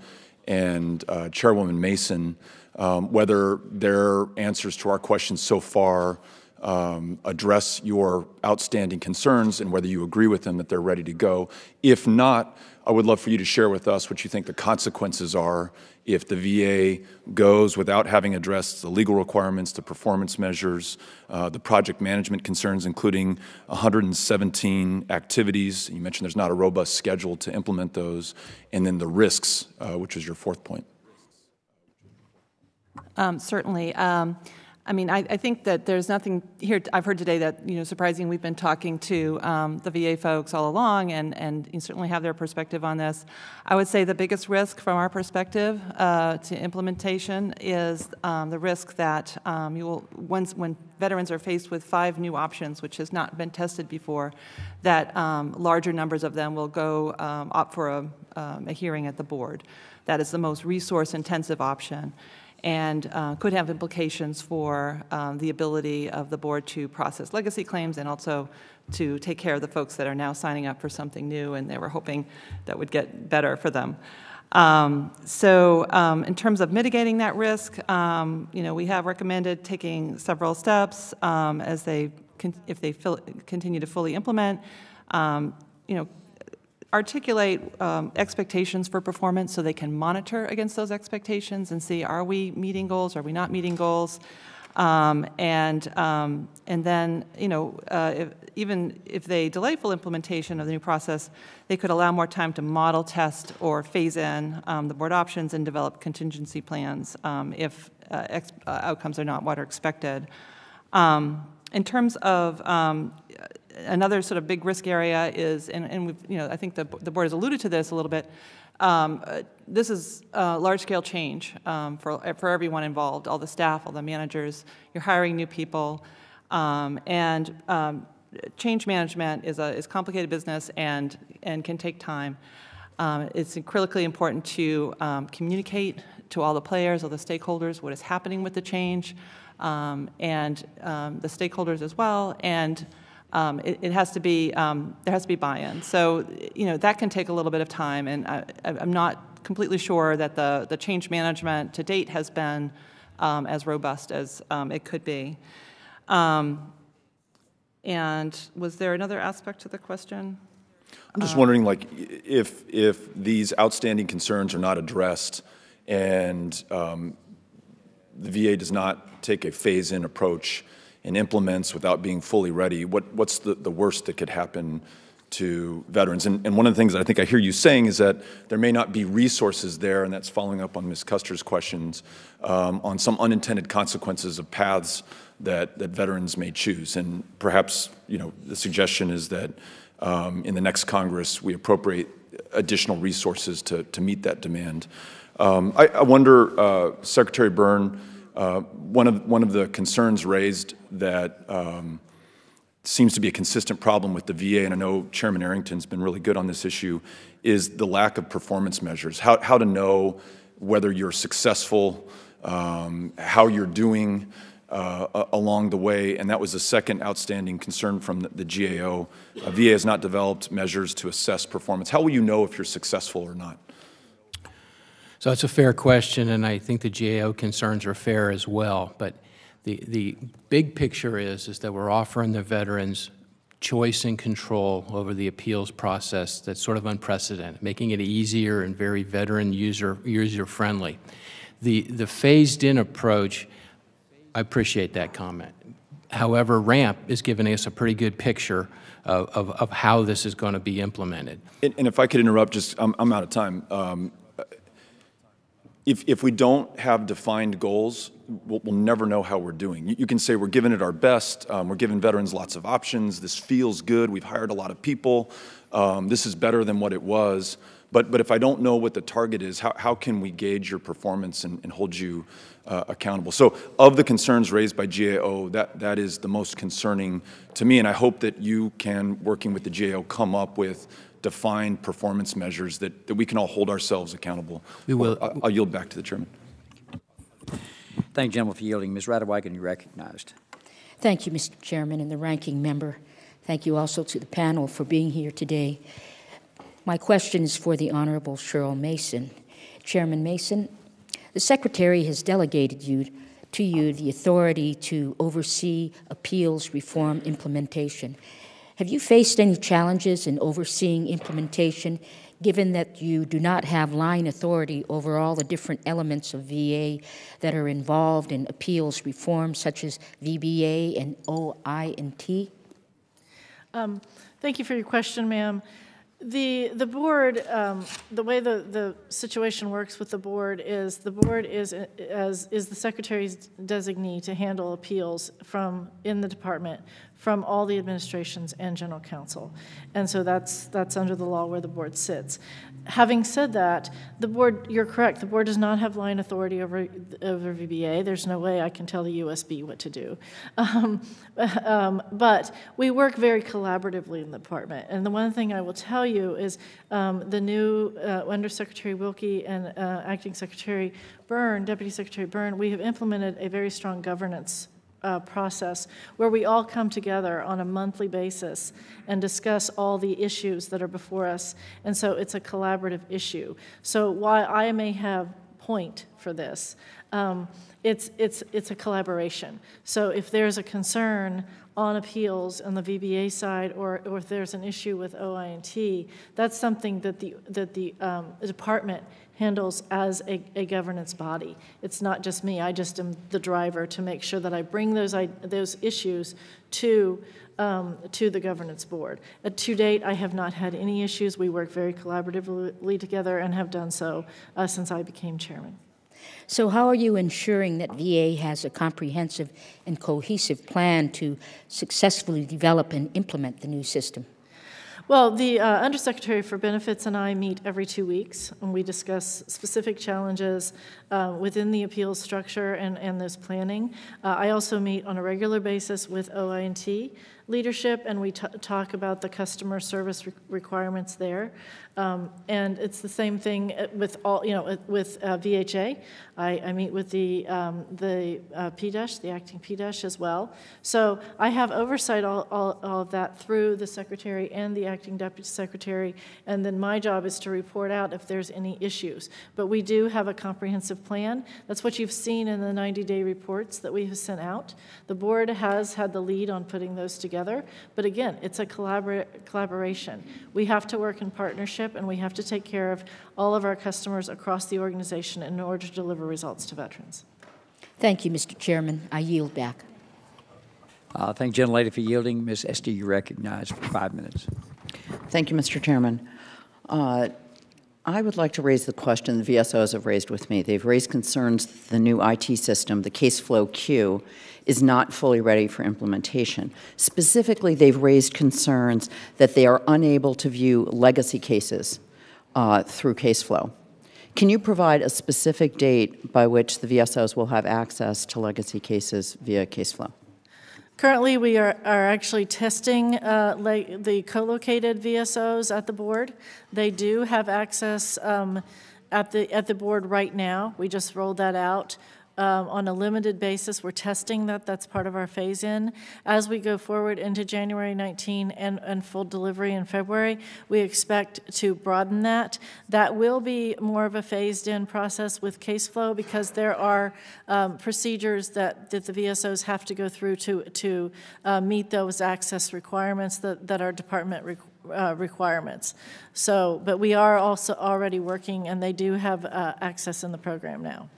and Chairwoman Mason, whether their answers to our questions so far address your outstanding concerns and whether you agree with them that they're ready to go. If not, I would love for you to share with us what you think the consequences are if the VA goes without having addressed the legal requirements, the performance measures, the project management concerns, including 117 activities. You mentioned there's not a robust schedule to implement those, and then the risks, which was your fourth point. Certainly. I mean, I think that there's nothing here. I've heard today that, surprising, we've been talking to the VA folks all along, and you certainly have their perspective on this. I would say the biggest risk from our perspective to implementation is the risk that when veterans are faced with 5 new options, which has not been tested before, that larger numbers of them will go opt for a hearing at the board. That is the most resource-intensive option, and could have implications for the ability of the board to process legacy claims and also to take care of the folks that are now signing up for something new and they were hoping that would get better for them. In terms of mitigating that risk, we have recommended taking several steps as if they continue to fully implement. Articulate expectations for performance so they can monitor against those expectations and see, are we meeting goals, are we not meeting goals? And then, even if they delay full implementation of the new process, they could allow more time to model, test, or phase in the board options and develop contingency plans if outcomes are not what are expected. In terms of another sort of big risk area is, and we've, I think the board has alluded to this a little bit. This is large-scale change for everyone involved, all the staff, all the managers. You're hiring new people, and change management is a complicated business and can take time. It's critically important to communicate to all the players, all the stakeholders, what is happening with the change, and the stakeholders as well, and it has to be there has to be buy-in. So that can take a little bit of time, and I'm not completely sure that the change management to date has been as robust as it could be. And was there another aspect to the question? I'm just wondering, like, if these outstanding concerns are not addressed and the VA does not take a phase-in approach, and implements without being fully ready, what's the worst that could happen to veterans? And one of the things that I think I hear you saying is that there may not be resources there, and that's following up on Ms. Custer's questions, on some unintended consequences of paths that veterans may choose. And perhaps, the suggestion is that in the next Congress, we appropriate additional resources to meet that demand. I wonder, Secretary Byrne, one of the concerns raised that seems to be a consistent problem with the VA, and I know Chairman Arrington's been really good on this issue, is the lack of performance measures. How to know whether you're successful, how you're doing along the way, and that was the second outstanding concern from the GAO. VA has not developed measures to assess performance. How will you know if you're successful or not? So it's a fair question, and I think the GAO concerns are fair as well. But the big picture is that we're offering the veterans choice and control over the appeals process that's sort of unprecedented, making it easier and very veteran user-friendly. The phased-in approach, I appreciate that comment. However, RAMP is giving us a pretty good picture of how this is going to be implemented. And if I could interrupt, I'm out of time. If we don't have defined goals, we'll never know how we're doing. You can say we're giving it our best, we're giving veterans lots of options, this feels good, we've hired a lot of people, this is better than what it was. But if I don't know what the target is, how can we gauge your performance and hold you accountable? So of the concerns raised by GAO, that is the most concerning to me, and I hope that you can, working with the GAO, come up with defined performance measures that we can all hold ourselves accountable. We will. I'll yield back to the Chairman. Thank you, gentlemen, for yielding. Ms. Radewagen, you're recognized. Thank you, Mr. Chairman and the ranking member. Thank you also to the panel for being here today. My question is for the Honorable Cheryl Mason. Chairman Mason, the Secretary has delegated to you the authority to oversee appeals reform implementation. Have you faced any challenges in overseeing implementation, given that you do not have line authority over all the different elements of VA that are involved in appeals reform, such as VBA and OI&T? Thank you for your question, ma'am. The board, the way the situation works with the board is the Secretary's designee to handle appeals in the department from all the administrations and general counsel. And so that's under the law where the board sits. Having said that, the board, you're correct, the board does not have line authority over VBA. There's no way I can tell the USB what to do. But we work very collaboratively in the department. And the one thing I will tell you is the new Undersecretary Wilkie and Acting Secretary Byrne, Deputy Secretary Byrne, we have implemented a very strong governance process where we all come together on a monthly basis and discuss all the issues that are before us. And so it's a collaborative issue. So while I may have point for this, it's a collaboration. So if there's a concern on appeals on the VBA side, or if there's an issue with OI&T, that's something that the department handles as a governance body. It's not just me. I just am the driver to make sure that I bring those issues to the governance board. To date, I have not had any issues. We work very collaboratively together and have done so since I became chairman. So how are you ensuring that VA has a comprehensive and cohesive plan to successfully develop and implement the new system? Well, the Undersecretary for Benefits and I meet every 2 weeks, and we discuss specific challenges within the appeals structure and this planning. I also meet on a regular basis with OI&T leadership, and we talk about the customer service requirements there. And it's the same thing with all, with VHA. I meet with the PDESH, the acting PDESH as well. So I have oversight all of that through the Secretary and the acting Deputy Secretary, and then my job is to report out if there's any issues. But we do have a comprehensive plan. That's what you've seen in the 90-day reports that we have sent out. The board has had the lead on putting those together, but again, it's a collaboration. We have to work in partnership, and we have to take care of all of our customers across the organization in order to deliver results to veterans. Thank you, Mr. Chairman. I yield back. Thank the gentlelady for yielding. Ms. Esty, you recognized for 5 minutes. Thank you, Mr. Chairman. I would like to raise the question the VSOs have raised with me. They've raised concerns that the new IT system, the CaseFlow queue, is not fully ready for implementation. Specifically, they've raised concerns that they are unable to view legacy cases through CaseFlow. Can you provide a specific date by which the VSOs will have access to legacy cases via CaseFlow? Currently, we are actually testing the co-located VSOs at the board. They do have access at the board right now. We just rolled that out. On a limited basis, we're testing that. That's part of our phase-in. As we go forward into January 19 and full delivery in February, we expect to broaden that. That will be more of a phased-in process with CaseFlow because there are procedures that the VSOs have to go through to meet those access requirements that are department requirements. So, but we are also already working, and they do have access in the program now.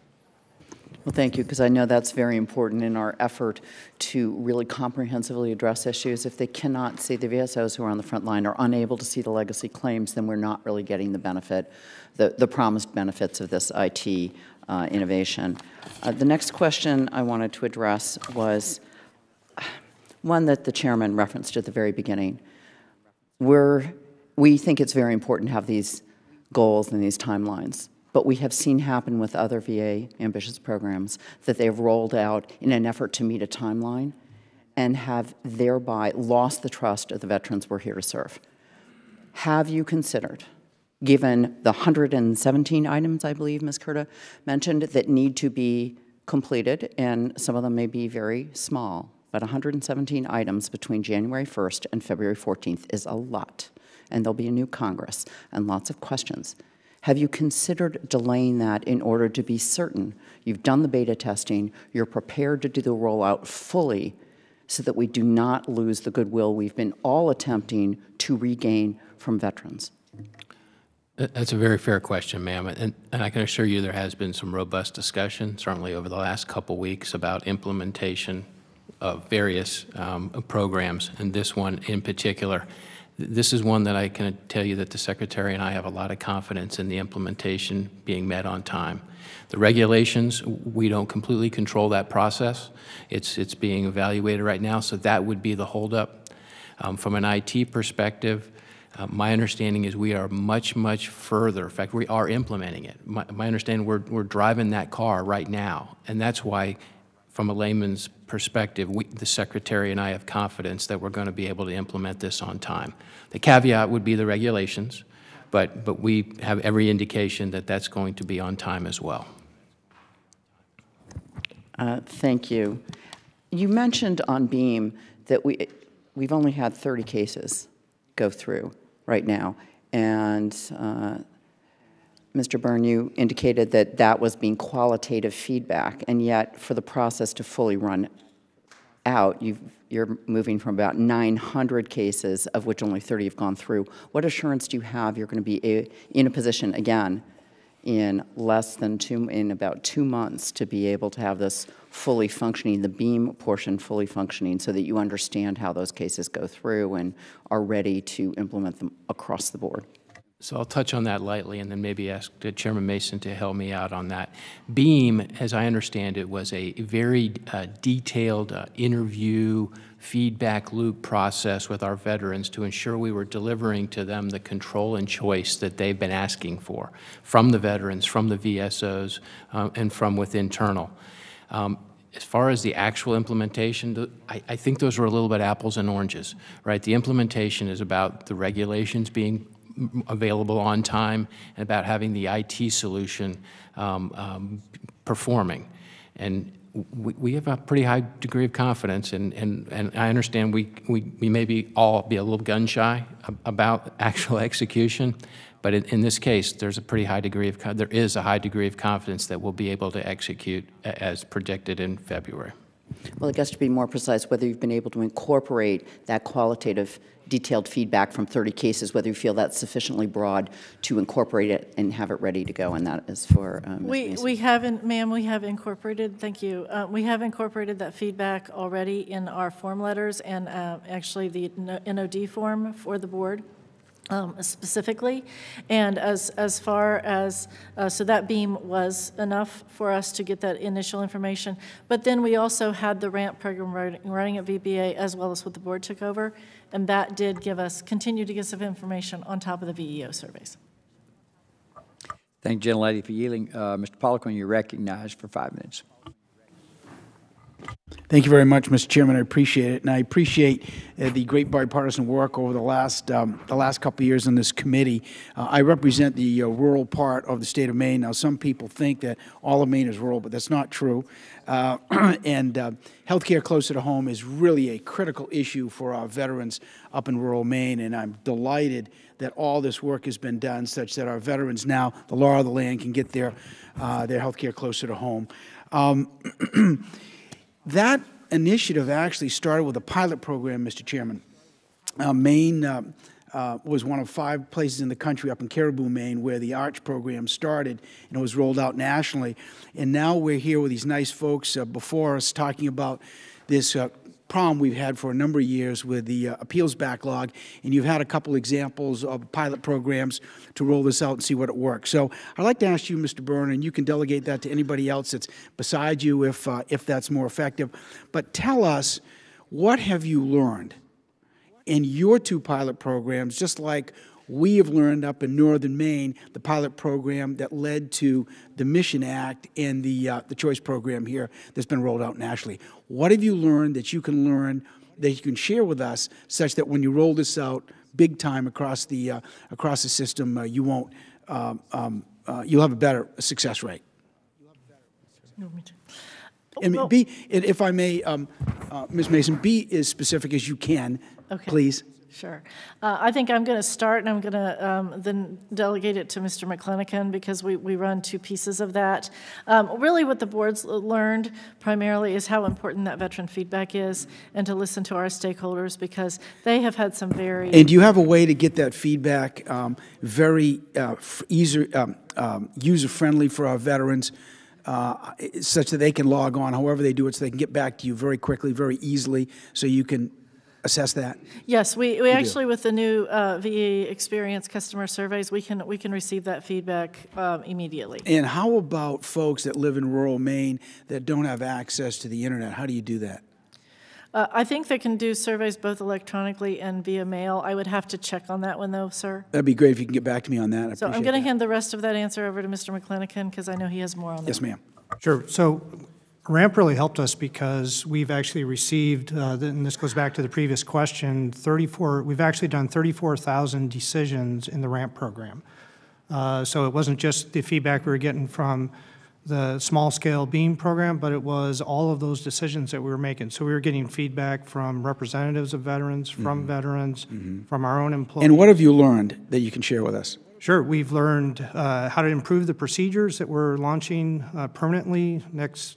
Well, thank you, because I know that's very important in our effort to really comprehensively address issues. If they cannot see, the VSOs who are on the front line are unable to see the legacy claims, then we're not really getting the benefit, the promised benefits of this IT innovation. The next question I wanted to address was one that the chairman referenced at the very beginning. We think it's very important to have these goals and these timelines. But we have seen happen with other VA ambitious programs that they've rolled out in an effort to meet a timeline and have thereby lost the trust of the veterans we're here to serve. Have you considered, given the 117 items, I believe Ms. Curta mentioned, that need to be completed, and some of them may be very small, but 117 items between January 1st and February 14th is a lot, and there'll be a new Congress and lots of questions. Have you considered delaying that in order to be certain you've done the beta testing, you're prepared to do the rollout fully so that we do not lose the goodwill we've been all attempting to regain from veterans? That's a very fair question, ma'am, and I can assure you there has been some robust discussion, certainly over the last couple weeks, about implementation of various programs, and this one in particular. This is one that I can tell you that the Secretary and I have a lot of confidence in the implementation being met on time. The regulations, we don't completely control that process. It's being evaluated right now, so that would be the holdup. From an IT perspective, my understanding is we are much, much further. In fact, we are implementing it. My understanding, we're driving that car right now, and that's why, from a layman's perspective, the Secretary and I have confidence that we're going to be able to implement this on time. The caveat would be the regulations, but we have every indication that that's going to be on time as well. Thank you. You mentioned on BEAM that we've only had 30 cases go through right now, and Mr. Byrne, you indicated that that was being qualitative feedback, and yet for the process to fully run out, you're moving from about 900 cases, of which only 30 have gone through. What assurance do you have you're going to be in a position, again, in about 2 months to be able to have this fully functioning, the BEAM portion fully functioning, so that you understand how those cases go through and are ready to implement them across the board? So I'll touch on that lightly and then maybe ask Chairman Mason to help me out on that. BEAM, as I understand it, was a very detailed interview, feedback loop process with our veterans to ensure we were delivering to them the control and choice that they've been asking for from the veterans, from the VSOs, and from within internal. As far as the actual implementation, I think those were a little bit apples and oranges, right? The implementation is about the regulations being available on time and about having the IT solution performing. And we have a pretty high degree of confidence, and I understand we maybe all be a little gun shy about actual execution, but in this case, there is a high degree of confidence that we'll be able to execute as predicted in February. Well, I guess to be more precise, whether you've been able to incorporate that qualitative, detailed feedback from 30 cases, whether you feel that's sufficiently broad to incorporate it and have it ready to go, and that is for Ms. Mason. We haven't, ma'am, we have incorporated, thank you, we have incorporated that feedback already in our form letters and actually the NOD form for the board. Specifically, and as far as, so that beam was enough for us to get that initial information, but then we also had the RAMP program running at VBA as well as what the board took over, and that did give us, continue to give us information on top of the VEO surveys. Thank you, gentlelady, for yielding. Mr. Poliquin, you're recognized for 5 minutes. Thank you very much, Mr. Chairman. I appreciate it, and I appreciate the great bipartisan work over the last couple of years on this committee. I represent the rural part of the state of Maine. Now, some people think that all of Maine is rural, but that's not true. And health care closer to home is really a critical issue for our veterans up in rural Maine, and I'm delighted that all this work has been done such that our veterans now, the law of the land, can get their health care closer to home. That initiative actually started with a pilot program, Mr. Chairman. Maine was one of 5 places in the country up in Caribou, Maine, where the ARCH program started, and it was rolled out nationally. And now we're here with these nice folks before us talking about this problem we've had for a number of years with the appeals backlog, and you've had a couple examples of pilot programs to roll this out and see what it works. So I'd like to ask you, Mr. Byrne, and you can delegate that to anybody else that's beside you if that's more effective, but tell us, what have you learned in your 2 pilot programs, just like we have learned up in northern Maine, the pilot program that led to the Mission Act and the Choice program here that's been rolled out nationally. What have you learned that you can share with us, such that when you roll this out big time across the system, you won't you'll have a better success rate? And be, if I may, Ms. Mason, be as specific as you can, please. Sure. I think I'm going to start, and I'm going to then delegate it to Mr. McClanahan, because we run 2 pieces of that. Really what the board's learned primarily is how important that veteran feedback is, and to listen to our stakeholders, because they have had some very... And do you have a way to get that feedback very user-friendly for our veterans, such that they can log on however they do it, so they can get back to you very quickly, very easily, so you can assess that? Yes, we actually, with the new VE Experience customer surveys, we can receive that feedback immediately. And how about folks that live in rural Maine that don't have access to the internet? How do you do that? I think they can do surveys both electronically and via mail. I would have to check on that one, though, sir. That'd be great if you can get back to me on that. So I'm going to hand the rest of that answer over to Mr. McClanahan, because I know he has more on that. Yes, ma'am. Sure. So RAMP really helped us because we've actually received, and this goes back to the previous question, we've actually done 34,000 decisions in the RAMP program. So it wasn't just the feedback we were getting from the small-scale BEAM program, but it was all of those decisions that we were making. So we were getting feedback from representatives of veterans, from veterans, from our own employees. And what have you learned that you can share with us? Sure. We've learned how to improve the procedures that we're launching permanently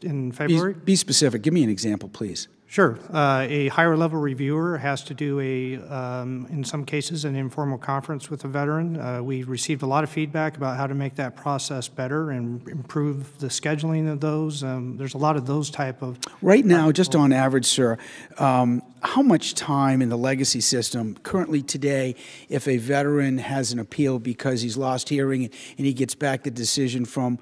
in February. Be specific. Give me an example, please. Sure. A higher-level reviewer has to do in some cases, an informal conference with a veteran. We received a lot of feedback about how to make that process better and improve the scheduling of those. There's a lot of those type of... Right now, just on average, sir, how much time in the legacy system currently today, if a veteran has an appeal because he's lost hearing and he gets back the decision from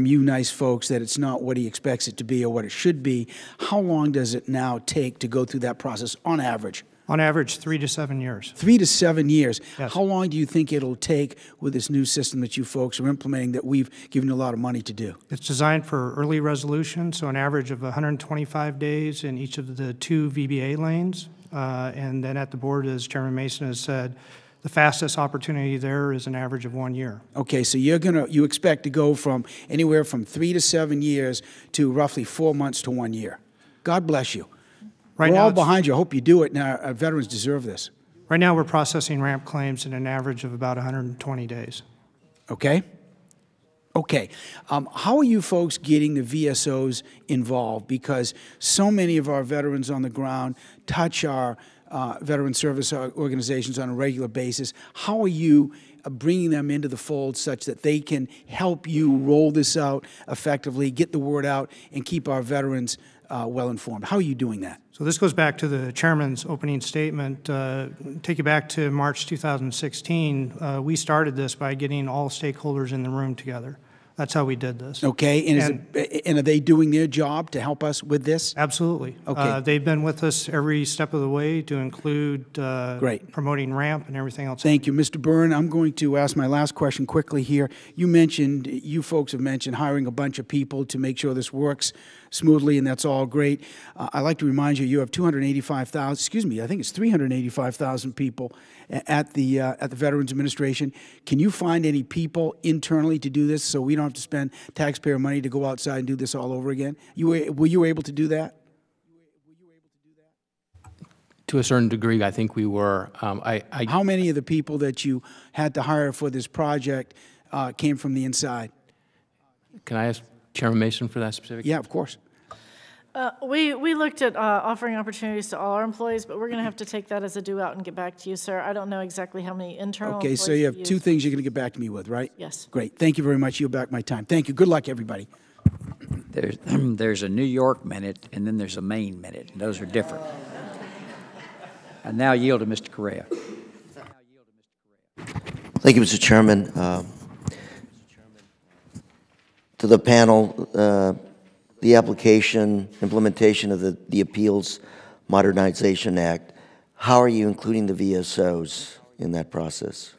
you nice folks that it's not what he expects it to be or what it should be, how long does it now take to go through that process on average? On average, 3 to 7 years. 3 to 7 years. Yes. How long do you think it'll take with this new system that you folks are implementing that we've given you a lot of money to do? It's designed for early resolution, so an average of 125 days in each of the 2 VBA lanes. And then at the board, as Chairman Mason has said, the fastest opportunity there is an average of 1 year. Okay, so you expect to go from anywhere from 3 to 7 years to roughly 4 months to 1 year. God bless you. Right We're now all behind you. I hope you do it. Now, our veterans deserve this. Right now, we're processing RAMP claims in an average of about 120 days. Okay. Okay. How are you folks getting the VSOs involved? Because so many of our veterans on the ground touch our veteran service organizations on a regular basis. How are you bringing them into the fold such that they can help you roll this out effectively, get the word out, and keep our veterans well informed? How are you doing that? So this goes back to the chairman's opening statement. Take you back to March 2016. We started this by getting all stakeholders in the room together. That's how we did this. Okay, and are they doing their job to help us with this? Absolutely. Okay. They've been with us every step of the way to include Great. promoting RAMP and everything else. Thank you, Mr. Byrne. I'm going to ask my last question quickly here. You folks have mentioned hiring a bunch of people to make sure this works smoothly, and that's all great. I'd like to remind you, you have 285,000, excuse me, I think it's 385,000 people at the Veterans Administration. Can you find any people internally to do this so we don't have to spend taxpayer money to go outside and do this all over again? Were you able to do that? To a certain degree, I think we were. How many of the people that you had to hire for this project came from the inside? Can I ask Chairman Mason for that specific? Yeah, of course. We looked at offering opportunities to all our employees, but we're going to have to take that as a due out and get back to you, sir. I don't know exactly how many internal Okay, employees so you have we've two used. things you're going to get back to me with, right? Yes. Great. Thank you very much. You're back my time. Thank you. Good luck, everybody. There's a New York minute, and then there's a Maine minute, and those are different. I now yield to Mr. Correa. Thank you, Mr. Chairman. To the panel, the application, implementation of the Appeals Modernization Act, how are you including the VSOs in that process?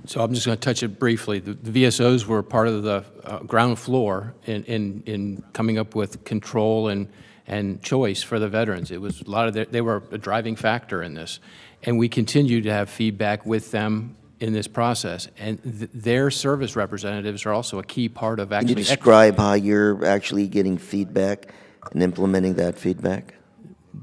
So I'm just going to touch it briefly. The VSOs were part of the ground floor in coming up with control and choice for the veterans. It was a lot of they were a driving factor in this, and we continue to have feedback with them in this process, and their service representatives are also a key part of actually. Can you describe how you're actually getting feedback and implementing that feedback?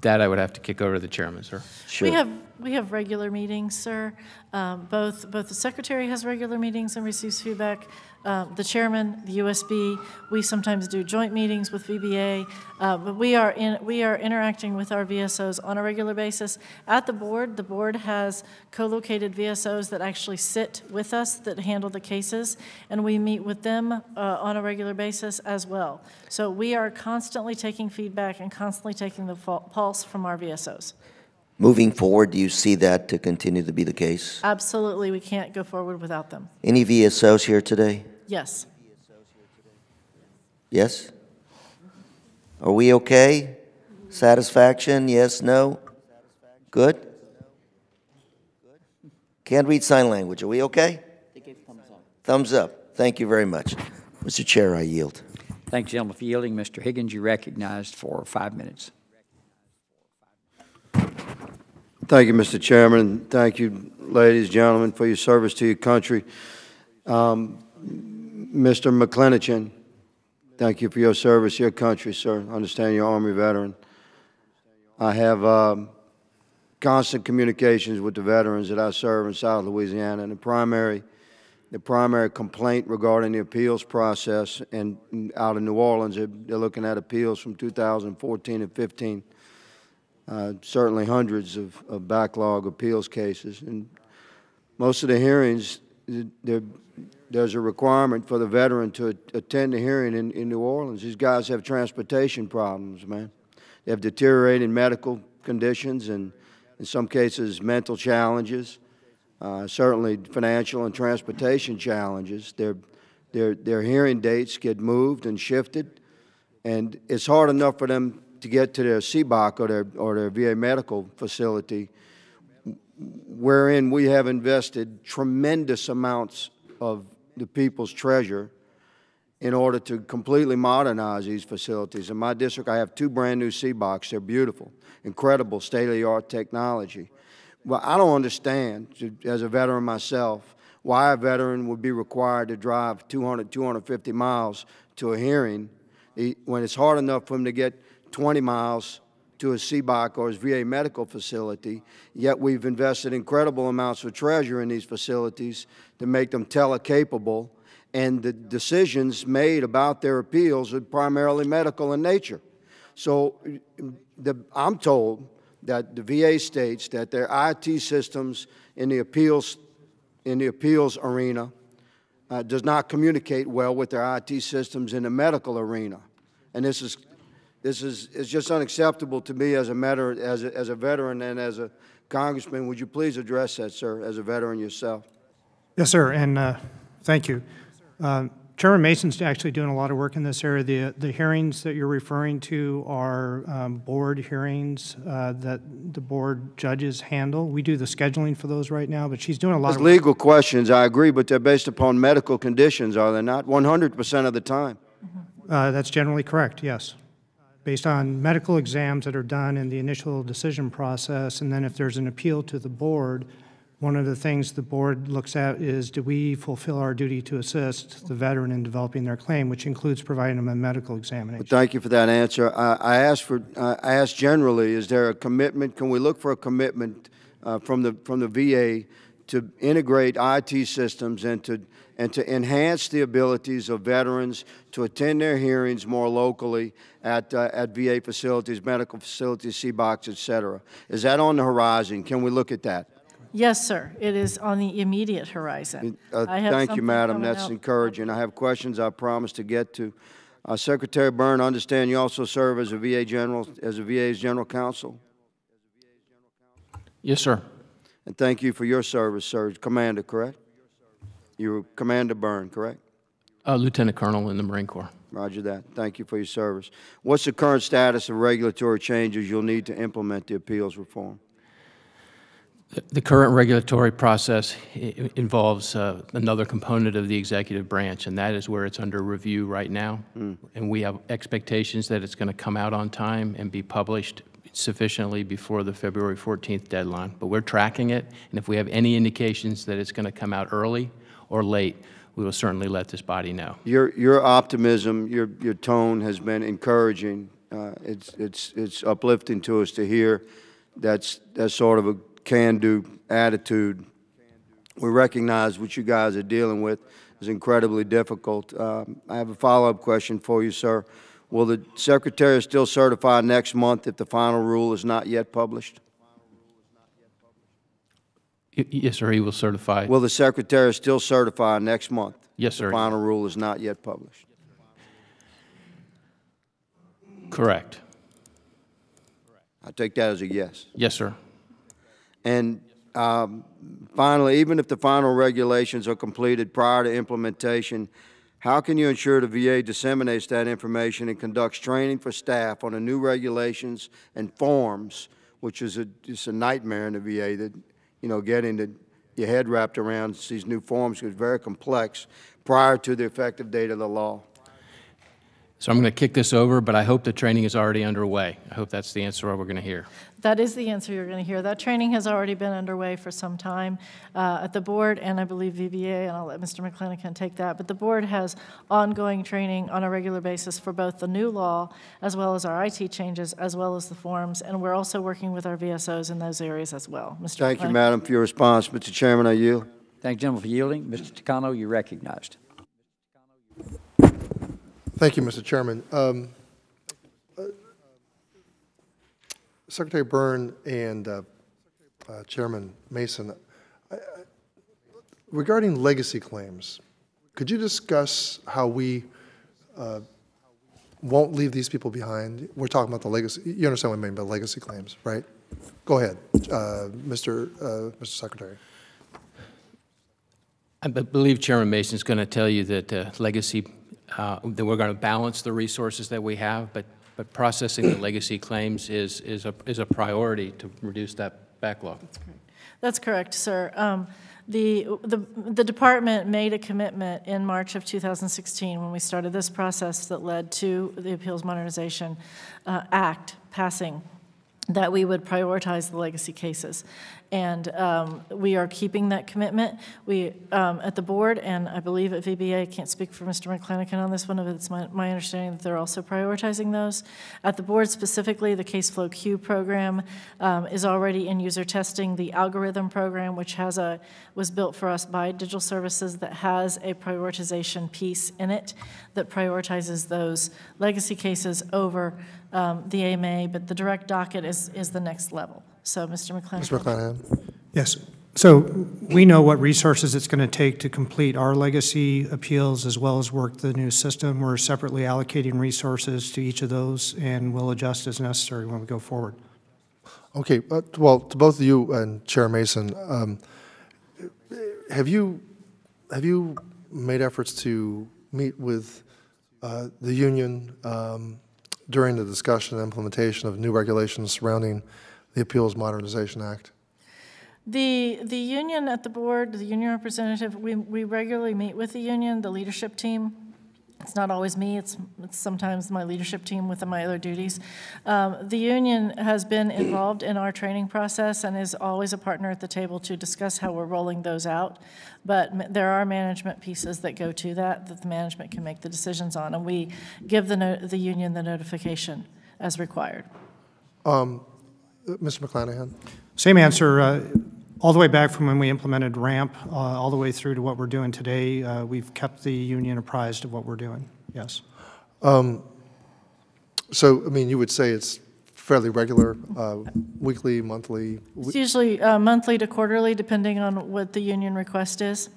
That I would have to kick over to the chairman, sir. Sure. We have regular meetings, sir. Both the secretary has regular meetings and receives feedback. The chairman, the USB, we sometimes do joint meetings with VBA, but we are interacting with our VSOs on a regular basis. At the board has co-located VSOs that actually sit with us that handle the cases, and we meet with them on a regular basis as well. So we are constantly taking feedback and constantly taking the pulse from our VSOs. Moving forward, do you see that to continue to be the case? Absolutely, we can't go forward without them. Any VSOs here today? Yes. Yes? Are we okay? Satisfaction? Yes, no? Good? Can't read sign language. Are we okay? They gave thumbs up. Thumbs up. Thank you very much. Mr. Chair, I yield. Thank you, gentlemen, for yielding. Mr. Higgins, you're recognized for 5 minutes. Thank you, Mr. Chairman. Thank you, ladies, gentlemen, for your service to your country. Mr. McClenachin, thank you for your service to your country, sir. I understand you're an Army veteran. I have constant communications with the veterans that I serve in South Louisiana, and the primary complaint regarding the appeals process and out in New Orleans, they're looking at appeals from 2014 and 15. Certainly hundreds of backlog appeals cases. And most of the hearings, there's a requirement for the veteran to attend the hearing in New Orleans. These guys have transportation problems, man. They have deteriorating medical conditions and, in some cases, mental challenges, certainly financial and transportation challenges. Their hearing dates get moved and shifted, and it's hard enough for them to get to their CBOC or their VA medical facility, wherein we have invested tremendous amounts of the people's treasure in order to completely modernize these facilities. In my district, I have 2 brand new CBOCs. They're beautiful, incredible state-of-the-art technology. Well, I don't understand, as a veteran myself, why a veteran would be required to drive 200, 250 miles to a hearing when it's hard enough for him to get 20 miles to a CBOC or his VA medical facility, yet we've invested incredible amounts of treasure in these facilities to make them telecapable, and the decisions made about their appeals are primarily medical in nature. So I'm told that the VA states that their IT systems in the appeals arena does not communicate well with their IT systems in the medical arena, and this is just unacceptable to me as a veteran and as a congressman. Would you please address that, sir, as a veteran yourself? Yes, sir, and thank you. Chairman Mason's actually doing a lot of work in this area. The hearings that you're referring to are board hearings that the board judges handle. We do the scheduling for those right now, but she's doing a lot of work. Legal questions, I agree, but they're based upon medical conditions, are they not? 100% of the time. That's generally correct, yes. Based on medical exams that are done in the initial decision process, and then if there's an appeal to the board, one of the things the board looks at is, do we fulfill our duty to assist the veteran in developing their claim, which includes providing them a medical examination. Well, thank you for that answer. I asked generally, is there a commitment? Can we look for a commitment from the VA to integrate IT systems and to enhance the abilities of veterans to attend their hearings more locally at VA facilities, medical facilities, CBOCs, et cetera? Is that on the horizon? Can we look at that? Yes, sir. It is on the immediate horizon. Thank you, Madam. That's encouraging. I have questions I promise to get to. Secretary Byrne, I understand you also serve as a VA's General Counsel. Yes, sir. And thank you for your service, sir. Commander, correct? You were Commander Byrne, correct? Lieutenant Colonel in the Marine Corps. Roger that. Thank you for your service. What's the current status of regulatory changes you'll need to implement the appeals reform? The current regulatory process involves another component of the executive branch, and that is where it's under review right now. And we have expectations that it's going to come out on time and be published sufficiently before the February 14th deadline. But we're tracking it, and if we have any indications that it's going to come out early or late, we will certainly let this body know. Your optimism, your tone has been encouraging. It's uplifting to us to hear that's sort of a can-do attitude. We recognize what you guys are dealing with is incredibly difficult. I have a follow-up question for you, sir. Will the Secretary still certify next month if the final rule is not yet published? Yes, sir, he will certify. Will the Secretary still certify next month? Yes, sir. The final rule is not yet published. Correct. I take that as a yes. Yes, sir. And finally, even if the final regulations are completed prior to implementation, how can you ensure the VA disseminates that information and conducts training for staff on the new regulations and forms, which is just a nightmare in the VA, that, you know, getting your head wrapped around these new forms is very complex prior to the effective date of the law? So I'm going to kick this over, but I hope the training is already underway. I hope that's the answer we're going to hear. That is the answer you're going to hear. That training has already been underway for some time at the board, and I believe VBA, and I'll let Mr. McClanahan take that. But the board has ongoing training on a regular basis for both the new law as well as our IT changes as well as the forms, and we're also working with our VSOs in those areas as well. Mr. Thank you, McClanahan. Madam, for your response. Mr. Chairman, I yield. Thank you, gentlemen, for yielding. Mr. Takano, you're recognized. Thank you, Mr. Chairman. Secretary Byrne and Chairman Mason, regarding legacy claims, could you discuss how we won't leave these people behind? We're talking about the legacy. You understand what I mean by legacy claims, right? Go ahead, Mr. Secretary. I believe Chairman Mason is going to tell you that legacy, that we're going to balance the resources that we have, but processing the legacy claims is a priority to reduce that backlog. That's correct, sir. The department made a commitment in March of 2016 when we started this process that led to the Appeals Modernization Act passing, that we would prioritize the legacy cases. and we are keeping that commitment. We, at the board, and I believe at VBA, I can't speak for Mr. McClanahan on this one, but it's my understanding that they're also prioritizing those. At the board specifically, the CaseFlow Q program is already in user testing. The algorithm program, which was built for us by Digital Services, that has a prioritization piece in it that prioritizes those legacy cases over the AMA, but the direct docket is the next level. So, Mr. McClanahan. Mr. McClanahan. Yes. So we know what resources it's going to take to complete our legacy appeals as well as work the new system. We're separately allocating resources to each of those, and we'll adjust as necessary when we go forward. Okay. Well, to both of you and Chair Mason, have you made efforts to meet with the union during the discussion and implementation of new regulations surrounding the Appeals Modernization Act? The union at the board, the union representative, we regularly meet with the union, the leadership team. It's not always me, it's sometimes my leadership team with my other duties. The union has been involved in our training process and is always a partner at the table to discuss how we're rolling those out. But there are management pieces that go to that the management can make the decisions on, and we give the union the notification as required. Mr. McClanahan? Same answer. All the way back from when we implemented RAMP, all the way through to what we're doing today, we've kept the union apprised of what we're doing, yes. So, I mean, you would say it's fairly regular, weekly, monthly? It's usually monthly to quarterly, depending on what the union request is.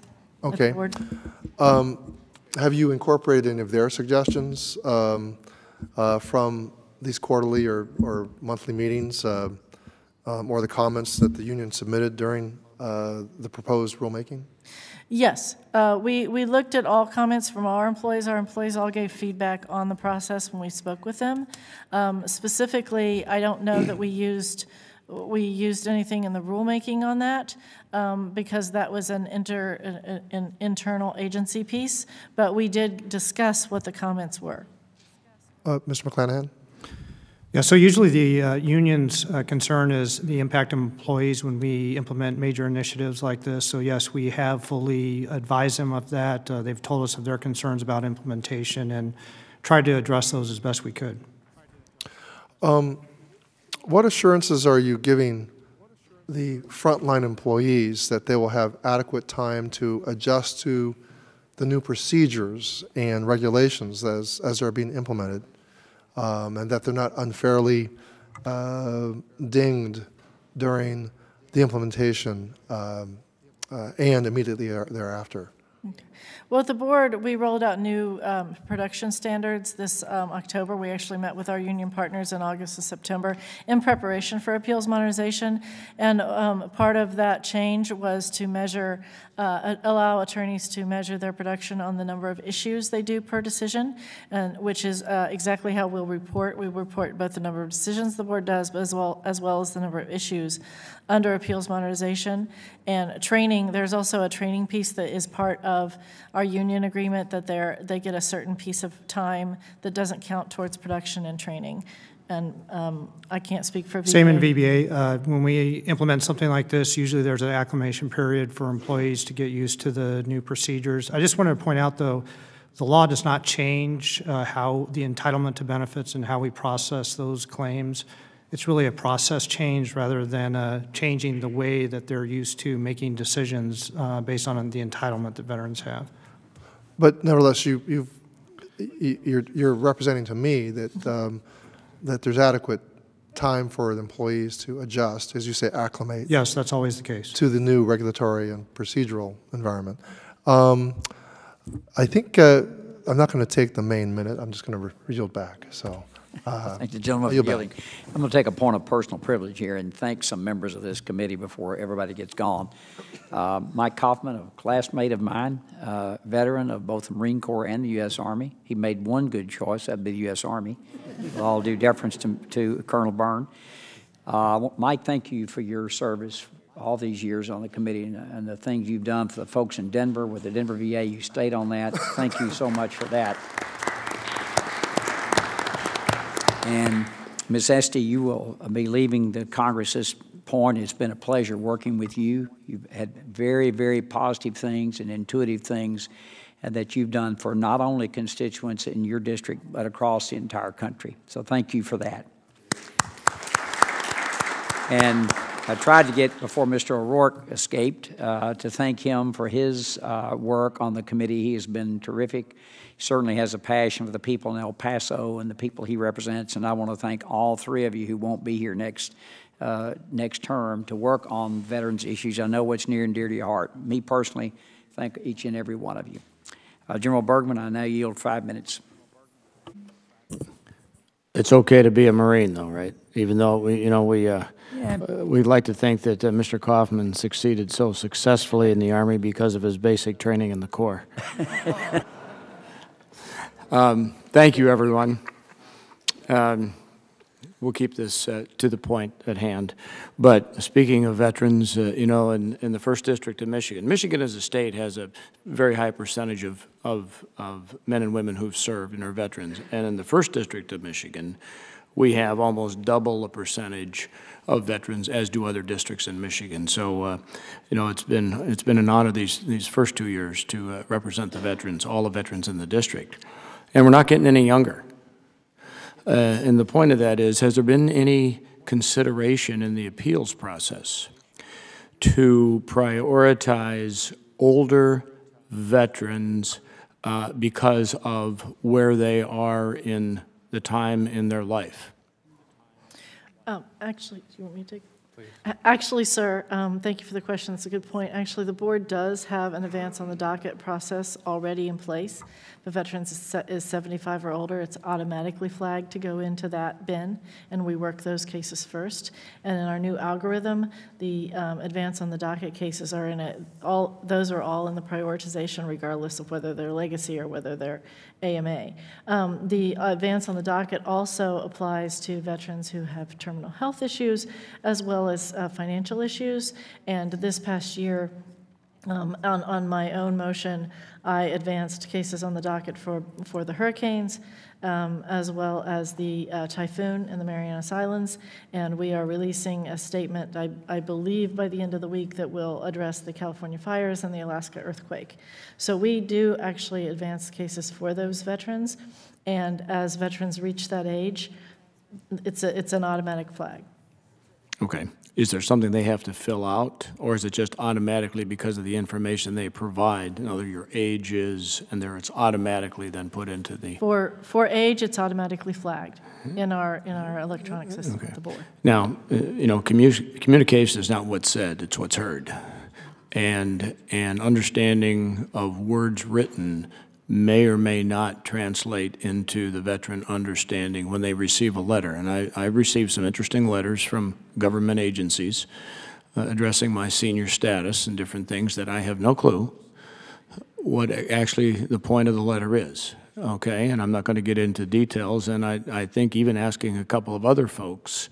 Okay. Have you incorporated any of their suggestions from these quarterly or monthly meetings? Or the comments that the union submitted during the proposed rulemaking? Yes. We looked at all comments from our employees. Our employees all gave feedback on the process when we spoke with them. Specifically, I don't know that we used anything in the rulemaking on that because that was an internal agency piece, but we did discuss what the comments were. Mr. McClanahan? Yeah, so usually the union's concern is the impact on employees when we implement major initiatives like this. So yes, we have fully advised them of that. They've told us of their concerns about implementation and tried to address those as best we could. What assurances are you giving the frontline employees that they will have adequate time to adjust to the new procedures and regulations as they're being implemented? And that they're not unfairly dinged during the implementation and immediately thereafter. Okay. Well, at the board, we rolled out new production standards this October. We actually met with our union partners in August and September in preparation for appeals modernization. And part of that change was to measure, allow attorneys to measure their production on the number of issues they do per decision, and which is exactly how we'll report. We report both the number of decisions the board does, but as well as the number of issues under appeals modernization. And training, there's also a training piece that is part of our union agreement that they get a certain piece of time that doesn't count towards production and training. And I can't speak for VBA. Same in VBA. When we implement something like this, usually there's an acclimation period for employees to get used to the new procedures. I just wanted to point out, though, the law does not change how the entitlement to benefits and how we process those claims. It's really a process change rather than changing the way that they're used to making decisions based on the entitlement that veterans have. But nevertheless, you're representing to me that that there's adequate time for the employees to adjust, as you say, acclimate. Yes, that's always the case. To the new regulatory and procedural environment. I think I'm not going to take the main minute. I'm just going to yield back. So. Thank the gentleman for yielding. I'm going to take a point of personal privilege here and thank some members of this committee before everybody gets gone. Mike Kaufman, a classmate of mine, veteran of both the Marine Corps and the U.S. Army. He made one good choice, that'd be the U.S. Army. With all due deference to Colonel Byrne. Mike, thank you for your service all these years on the committee and the things you've done for the folks in Denver with the Denver VA. You stayed on that. Thank you so much for that. And Ms. Esty, you will be leaving the Congress this point. It's been a pleasure working with you. You've had very, very positive things and intuitive things that you've done for not only constituents in your district, but across the entire country. So thank you for that. And I tried to get, before Mr. O'Rourke escaped, to thank him for his work on the committee. He has been terrific. He certainly has a passion for the people in El Paso and the people he represents, and I want to thank all three of you who won't be here next term to work on veterans issues. I know what's near and dear to your heart. Me personally, thank each and every one of you. General Bergman, I now yield 5 minutes. It's okay to be a Marine, though, right? Even though we'd like to think that Mr. Kaufman succeeded so successfully in the Army because of his basic training in the Corps. Thank you, everyone. We'll keep this to the point at hand. But speaking of veterans, in the 1st District of Michigan, Michigan as a state has a very high percentage of men and women who've served and are veterans. And in the 1st District of Michigan, we have almost double the percentage of veterans as do other districts in Michigan. So, it's been an honor these first 2 years to represent the veterans, all the veterans in the district. And we're not getting any younger. And the point of that is, has there been any consideration in the appeals process to prioritize older veterans because of where they are in the time in their life? Actually, do you want me to take? Actually, sir, thank you for the question. It's a good point. Actually, the board does have an advance on the docket process already in place. The veterans is 75 or older. It's automatically flagged to go into that bin, and we work those cases first. And in our new algorithm, the advance on the docket cases are those are all in the prioritization, regardless of whether they're legacy or whether they're AMA. The advance on the docket also applies to veterans who have terminal health issues, as well as financial issues. And this past year, on my own motion, I advanced cases on the docket for the hurricanes, as well as the typhoon in the Marianas Islands, and we are releasing a statement, I believe by the end of the week, that will address the California fires and the Alaska earthquake. So we do actually advance cases for those veterans, and as veterans reach that age, it's an automatic flag. Okay. Is there something they have to fill out, or is it just automatically because of the information they provide? Your age is, and there it's automatically then put into the... For age, it's automatically flagged in our electronic system at the board. Now, communication is not what's said, it's what's heard. And understanding of words written may or may not translate into the veteran understanding when they receive a letter. And I received some interesting letters from government agencies addressing my senior status and different things that I have no clue what actually the point of the letter is. Okay, and I'm not going to get into details, and I think even asking a couple of other folks,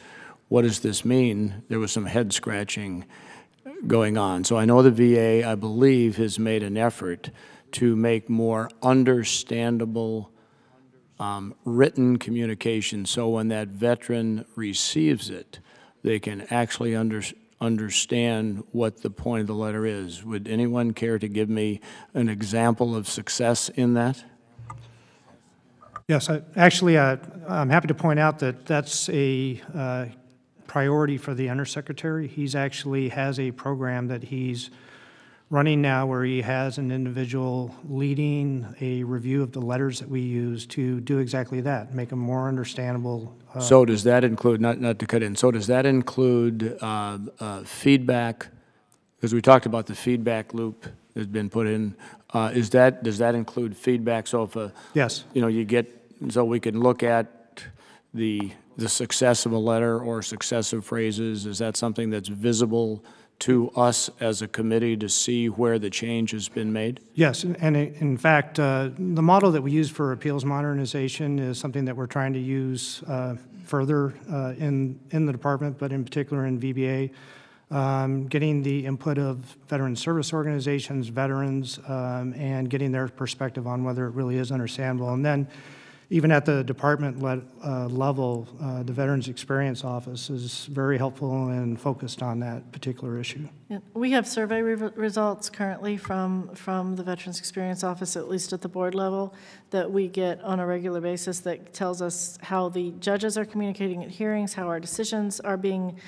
what does this mean, there was some head scratching going on. So I know the VA, I believe, has made an effort to make more understandable written communication, so when that veteran receives it, they can actually understand what the point of the letter is. Would anyone care to give me an example of success in that? Yes, actually, I'm happy to point out that that's a priority for the Undersecretary. He's actually has a program that he's running now where he has an individual leading a review of the letters that we use to do exactly that, make them more understandable. So does that include, not to cut in, so does that include feedback? Because we talked about the feedback loop that's been put in. Does that include feedback? So if yes, you get, so we can look at the success of a letter or successive phrases. Is that something that's visible to us as a committee to see where the change has been made? Yes, and in fact, the model that we use for appeals modernization is something that we're trying to use further in the department, but in particular in VBA, getting the input of veteran service organizations, veterans, and getting their perspective on whether it really is understandable. And then even at the department level, the Veterans Experience Office is very helpful and focused on that particular issue. Yeah, we have survey results currently from the Veterans Experience Office, at least at the board level, that we get on a regular basis that tells us how the judges are communicating at hearings, how our decisions are being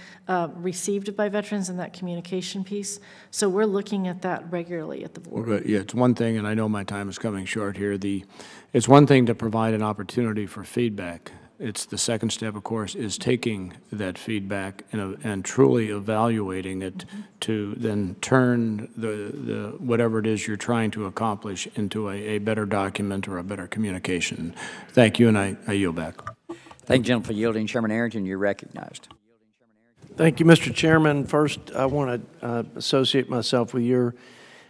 received by veterans in that communication piece. So we're looking at that regularly at the board. Well, yeah, it's one thing, and I know my time is coming short here. It's one thing to provide an opportunity for feedback. It's the second step, of course, is taking that feedback and truly evaluating it to then turn the whatever it is you're trying to accomplish into a better document or a better communication. Thank you, and I yield back. Thank you, gentlemen, for yielding. Chairman Arrington, you're recognized. Thank you, Mr. Chairman. First, I want to associate myself with your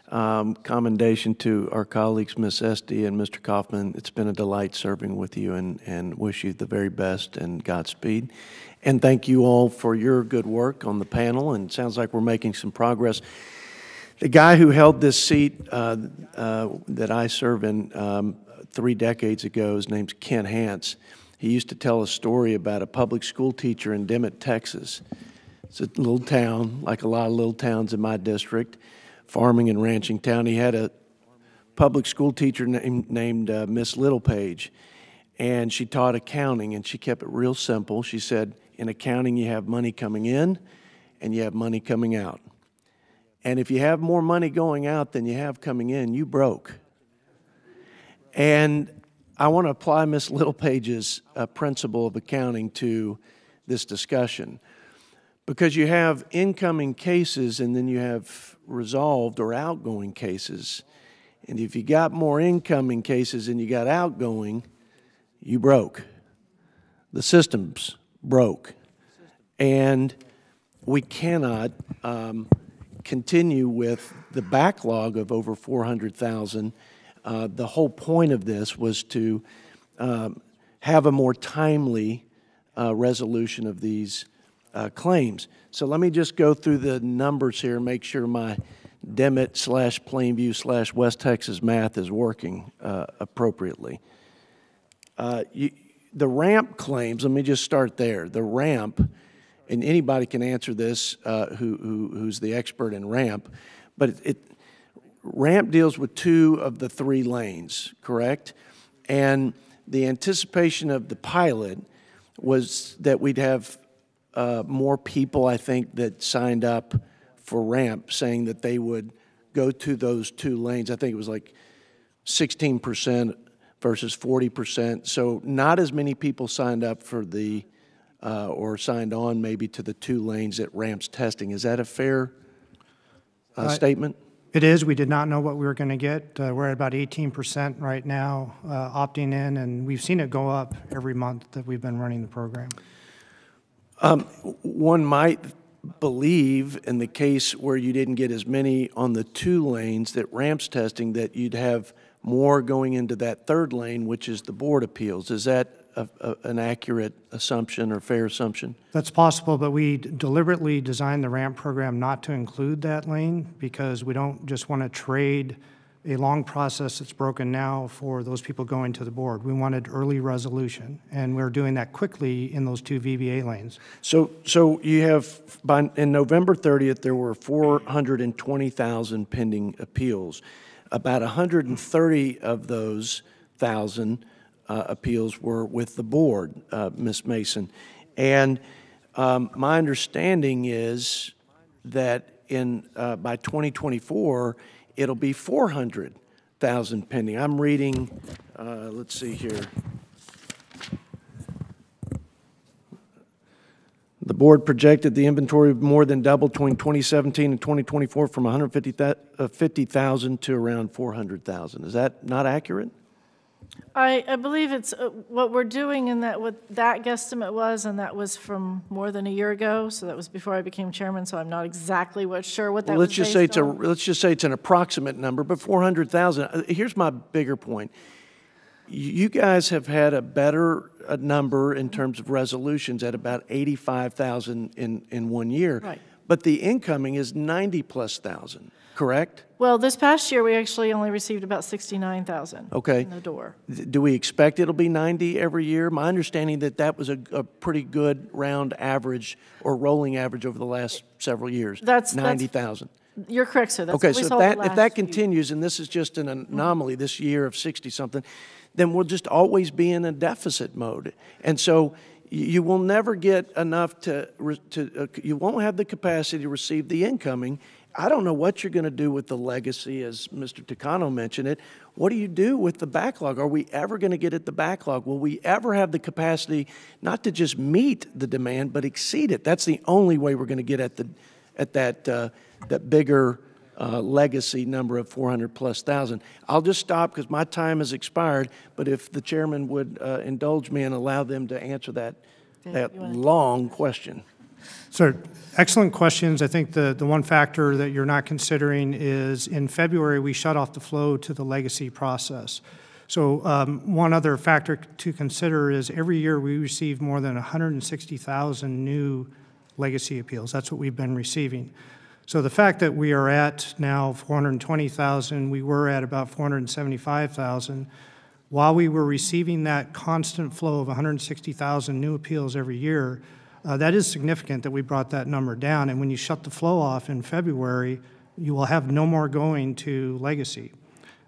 commendation to our colleagues, Ms. Esty and Mr. Kaufman. It's been a delight serving with you, and wish you the very best and Godspeed. And thank you all for your good work on the panel, and it sounds like we're making some progress. The guy who held this seat that I serve in 3 decades ago, his name's Ken Hance. He used to tell a story about a public school teacher in Dimmitt, Texas. It's a little town, like a lot of little towns in my district, farming and ranching town. He had a public school teacher named Miss Littlepage, and she taught accounting, and she kept it real simple. She said, in accounting, you have money coming in and you have money coming out. And if you have more money going out than you have coming in, you broke. And I want to apply Miss Littlepage's principle of accounting to this discussion, because you have incoming cases and then you have resolved or outgoing cases. And if you got more incoming cases than you got outgoing, you broke. The system's broke. And we cannot continue with the backlog of over 400,000. The whole point of this was to have a more timely resolution of these claims. So let me just go through the numbers here and make sure my Dimmitt/Plainview/West Texas math is working appropriately. The RAMP claims, let me just start there. The RAMP, and anybody can answer this who's the expert in RAMP, but RAMP deals with 2 of the 3 lanes, correct? And the anticipation of the pilot was that we'd have more people, I think, that signed up for RAMP saying that they would go to those 2 lanes. I think it was like 16% versus 40%. So not as many people signed up for the, or signed on maybe to the 2 lanes that RAMP's testing. Is that a fair statement? It is. We did not know what we were going to get. We're at about 18% right now opting in, and we've seen it go up every month that we've been running the program. One might believe in the case where you didn't get as many on the 2 lanes that RAMP's testing that you'd have more going into that 3rd lane, which is the board appeals. Is that an accurate assumption or fair assumption? That's possible, but we deliberately designed the RAMP program not to include that lane because we don't just want to trade a long process that's broken now for those people going to the board. We wanted early resolution, and we're doing that quickly in those 2 VBA lanes. So you have, in November 30th, there were 420,000 pending appeals. About 130 of those 1,000 appeals were with the board, Ms. Mason. And my understanding is that by 2024, it'll be 400,000 pending. I'm reading, let's see here. The board projected the inventory more than double between 2017 and 2024 from 150,000 to around 400,000. Is that not accurate? I believe it's what we're doing, and that what that guesstimate was, and that was from more than a year ago. So that was before I became chairman. So I'm not exactly sure what that was. Let's just say it's an approximate number, but 400,000. Here's my bigger point. You guys have had a better number in terms of resolutions at about 85,000 in 1 year. Right. but the incoming is 90+ thousand, correct? Well, this past year, we actually only received about 69,000 Okay. in the door. Do we expect it'll be 90 every year? My understanding that was a pretty good round average or rolling average over the last several years. That's 90,000. You're correct, sir. That's Okay, what we so saw the if last that few. continues, and this is just an anomaly this year of 60-something, then we'll just always be in a deficit mode. And so you will never get enough you won't have the capacity to receive the incoming. I don't know what you're going to do with the legacy, as Mr. Takano mentioned it. What do you do with the backlog? Are we ever going to get at the backlog? Will we ever have the capacity not to just meet the demand, but exceed it? That's the only way we're going to get at that bigger legacy number of 400+ thousand. I'll just stop because my time has expired, but if the chairman would indulge me and allow them to answer that long question. Sir, excellent questions. I think the one factor that you're not considering is in February, we shut off the flow to the legacy process. So one other factor to consider is every year we receive more than 160,000 new legacy appeals. That's what we've been receiving. So the fact that we are at now 420,000, we were at about 475,000, while we were receiving that constant flow of 160,000 new appeals every year, that is significant that we brought that number down. And when you shut the flow off in February, you will have no more going to legacy.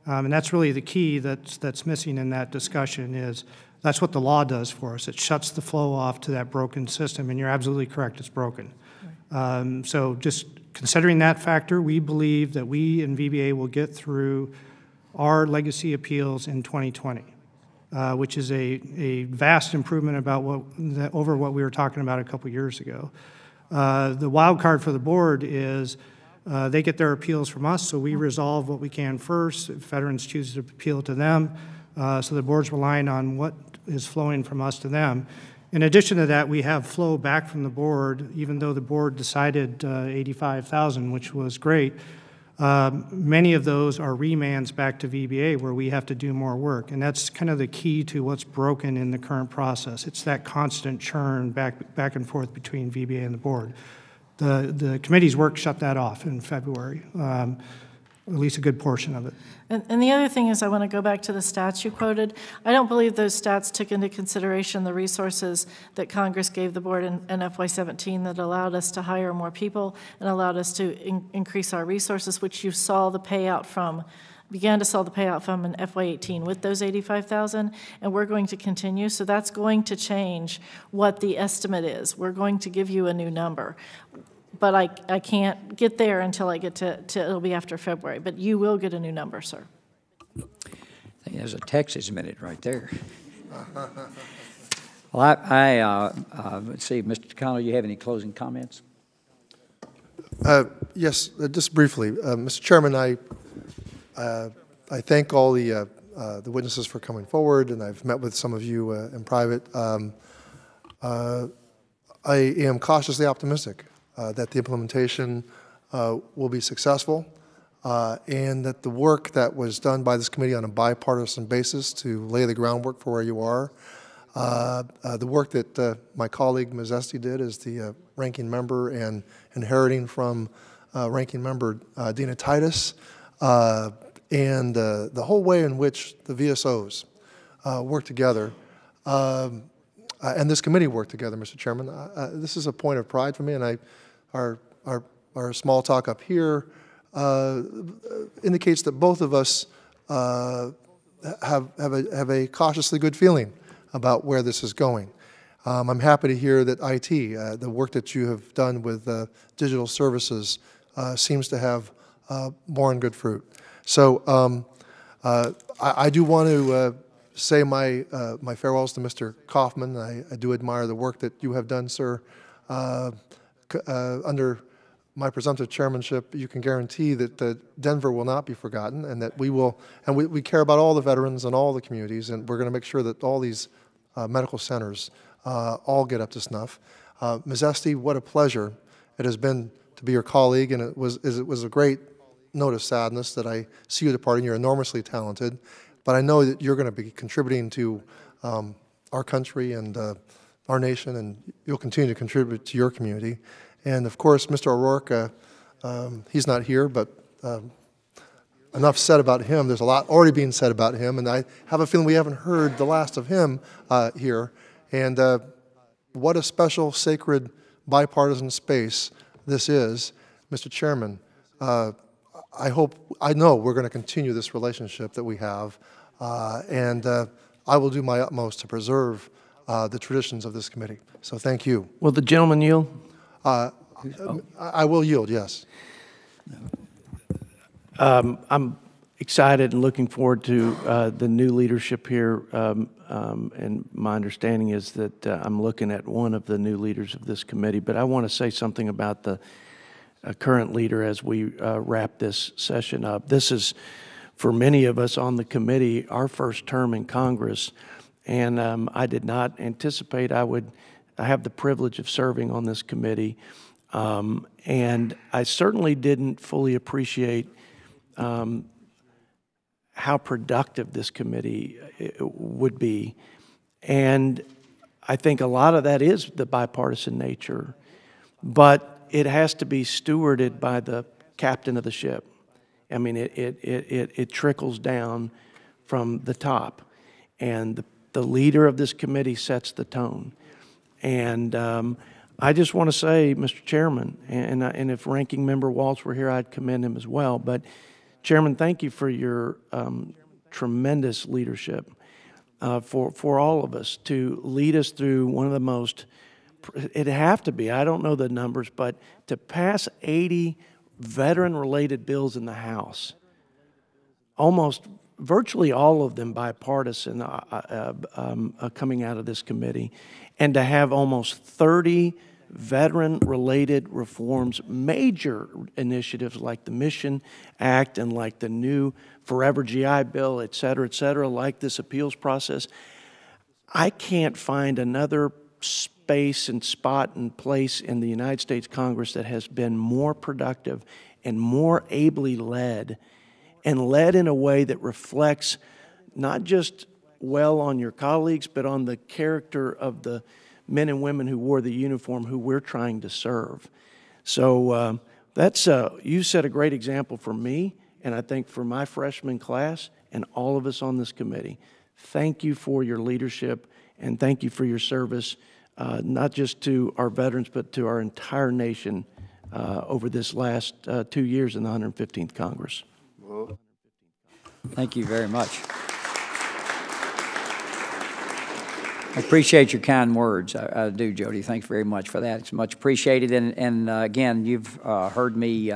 And that's really the key that's missing in that discussion is that's what the law does for us. It shuts the flow off to that broken system, and you're absolutely correct, it's broken. So just considering that factor, we believe that we in VBA will get through our legacy appeals in 2020. Which is a vast improvement over what we were talking about a couple years ago. The wild card for the board is they get their appeals from us, so we resolve what we can first. If veterans choose to appeal to them, so the board's relying on what is flowing from us to them. In addition to that, we have flow back from the board, even though the board decided 85,000, which was great. Many of those are remands back to VBA where we have to do more work, and that's kind of the key to what's broken in the current process. It's that constant churn back and forth between VBA and the board. The committee's work shut that off in February, at least a good portion of it. And the other thing is I want to go back to the stats you quoted. I don't believe those stats took into consideration the resources that Congress gave the board in FY17 that allowed us to hire more people and allowed us to increase our resources, which you saw the payout from, began to saw the payout from in FY18 with those 85,000, and we're going to continue. So that's going to change what the estimate is. We're going to give you a new number. But I can't get there until I get to it'll be after February. But you will get a new number, sir. I think there's a Texas minute right there. Well, let's see, Mr. Takano, you have any closing comments? Yes, just briefly. Mr. Chairman, I thank all the witnesses for coming forward, and I've met with some of you in private. I am cautiously optimistic that the implementation will be successful and that the work that was done by this committee on a bipartisan basis to lay the groundwork for where you are, the work that my colleague Ms. Esty did as the ranking member and inheriting from ranking member Dina Titus, and the whole way in which the VSOs work together, and this committee worked together, Mr. Chairman. This is a point of pride for me, and our small talk up here indicates that both of us have a cautiously good feeling about where this is going. I'm happy to hear that IT, the work that you have done with digital services, seems to have borne good fruit. So I do want to say my farewells to Mr. Kaufman. I do admire the work that you have done, sir. Under my presumptive chairmanship, you can guarantee that Denver will not be forgotten, and that we care about all the veterans and all the communities, and we're going to make sure that all these medical centers all get up to snuff. Ms. Esty, what a pleasure it has been to be your colleague, and it was a great note of sadness that I see you departing. You're enormously talented, but I know that you're going to be contributing to our country and our nation, and you'll continue to contribute to your community. And of course, Mr. O'Rourke, he's not here, but enough said about him. There's a lot already being said about him, and I have a feeling we haven't heard the last of him here. And what a special, sacred, bipartisan space this is. Mr. Chairman, I know we're going to continue this relationship that we have, and I will do my utmost to preserve the traditions of this committee. So thank you. Will the gentleman yield? I will yield, yes. I'm excited and looking forward to the new leadership here, and my understanding is that I'm looking at one of the new leaders of this committee, but I want to say something about the current leader as we wrap this session up. This is, for many of us on the committee, our first term in Congress, and I did not anticipate I have the privilege of serving on this committee, and I certainly didn't fully appreciate how productive this committee would be. And I think a lot of that is the bipartisan nature, but it has to be stewarded by the captain of the ship. I mean, it trickles down from the top, and the leader of this committee sets the tone. And I just want to say, Mr. Chairman, and if Ranking Member Waltz were here, I'd commend him as well, but Chairman, thank you for your tremendous leadership for all of us to lead us through one of the most, it'd have to be, I don't know the numbers, but to pass 80 veteran-related bills in the House, almost virtually all of them bipartisan coming out of this committee, and to have almost 30 veteran-related reforms, major initiatives like the Mission Act and like the new Forever GI Bill, et cetera, like this appeals process. I can't find another space and spot and place in the United States Congress that has been more productive and more ably led, and led in a way that reflects not just well on your colleagues, but on the character of the men and women who wore the uniform who we're trying to serve. So you set a great example for me, and I think for my freshman class and all of us on this committee. Thank you for your leadership, and thank you for your service, not just to our veterans, but to our entire nation over this last 2 years in the 115th Congress. Thank you very much. I appreciate your kind words. I do, Jody. Thanks very much for that. It's much appreciated. And again, you've heard me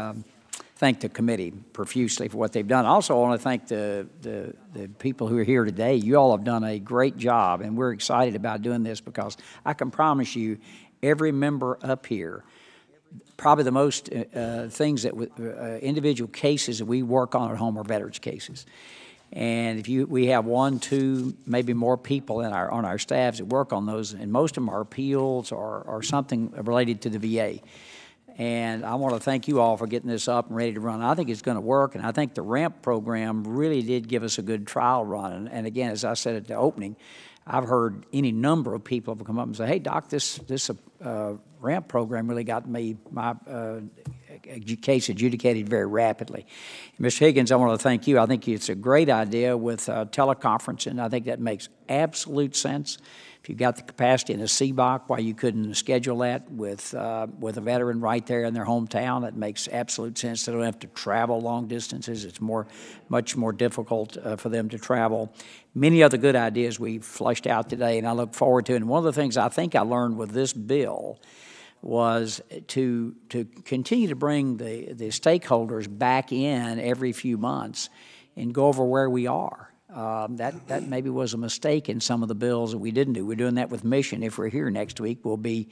thank the committee profusely for what they've done. Also, I want to thank the people who are here today. You all have done a great job, and we're excited about doing this because I can promise you, every member up here, probably the most things that individual cases that we work on at home are veterans cases. And if we have 1, 2, maybe more people on our staffs that work on those, and most of them are appeals or something related to the VA. And I want to thank you all for getting this up and ready to run. I think it's going to work, and I think the RAMP program really did give us a good trial run. And again, as I said at the opening, I've heard any number of people have come up and say, "Hey, Doc, this RAMP program really got me my case adjudicated very rapidly." Mr. Higgins, I want to thank you. I think it's a great idea with teleconferencing. I think that makes absolute sense. If you've got the capacity in a CBOC, why you couldn't schedule that with a veteran right there in their hometown, that makes absolute sense. They don't have to travel long distances. It's much more difficult for them to travel. Many other good ideas we flushed out today, and I look forward to it. And one of the things I think I learned with this bill was to continue to bring the stakeholders back in every few months and go over where we are. That maybe was a mistake in some of the bills that we didn't do. We're doing that with Mission. If we're here next week, we'll be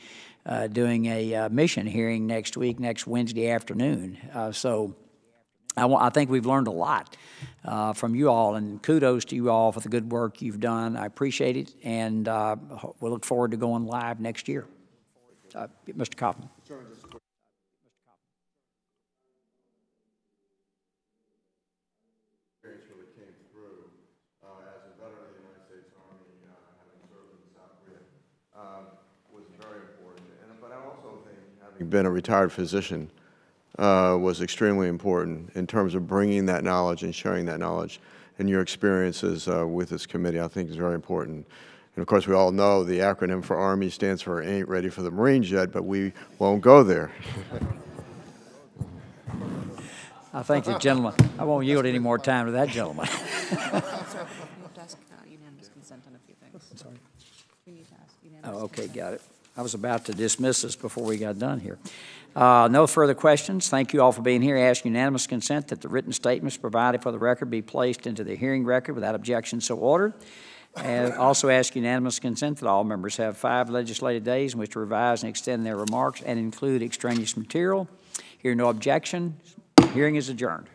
doing a Mission hearing next week, next Wednesday afternoon. So I think we've learned a lot from you all, and kudos to you all for the good work you've done. I appreciate it, and we'll look forward to going live next year. Mr. Kaufman. Was very important, but I also think been a retired physician, was extremely important in terms of bringing that knowledge and sharing that knowledge. And your experiences with this committee, I think, is very important. And of course, we all know the acronym for Army stands for Ain't Ready for the Marines Yet, but we won't go there. I thank the gentleman. I won't yield any more time to that gentleman. Oh, okay, got it. I was about to dismiss us before we got done here. No further questions. Thank you all for being here. I ask unanimous consent that the written statements provided for the record be placed into the hearing record without objection so ordered. And also ask unanimous consent that all members have 5 legislative days in which to revise and extend their remarks and include extraneous material. Hear no objection. Hearing is adjourned.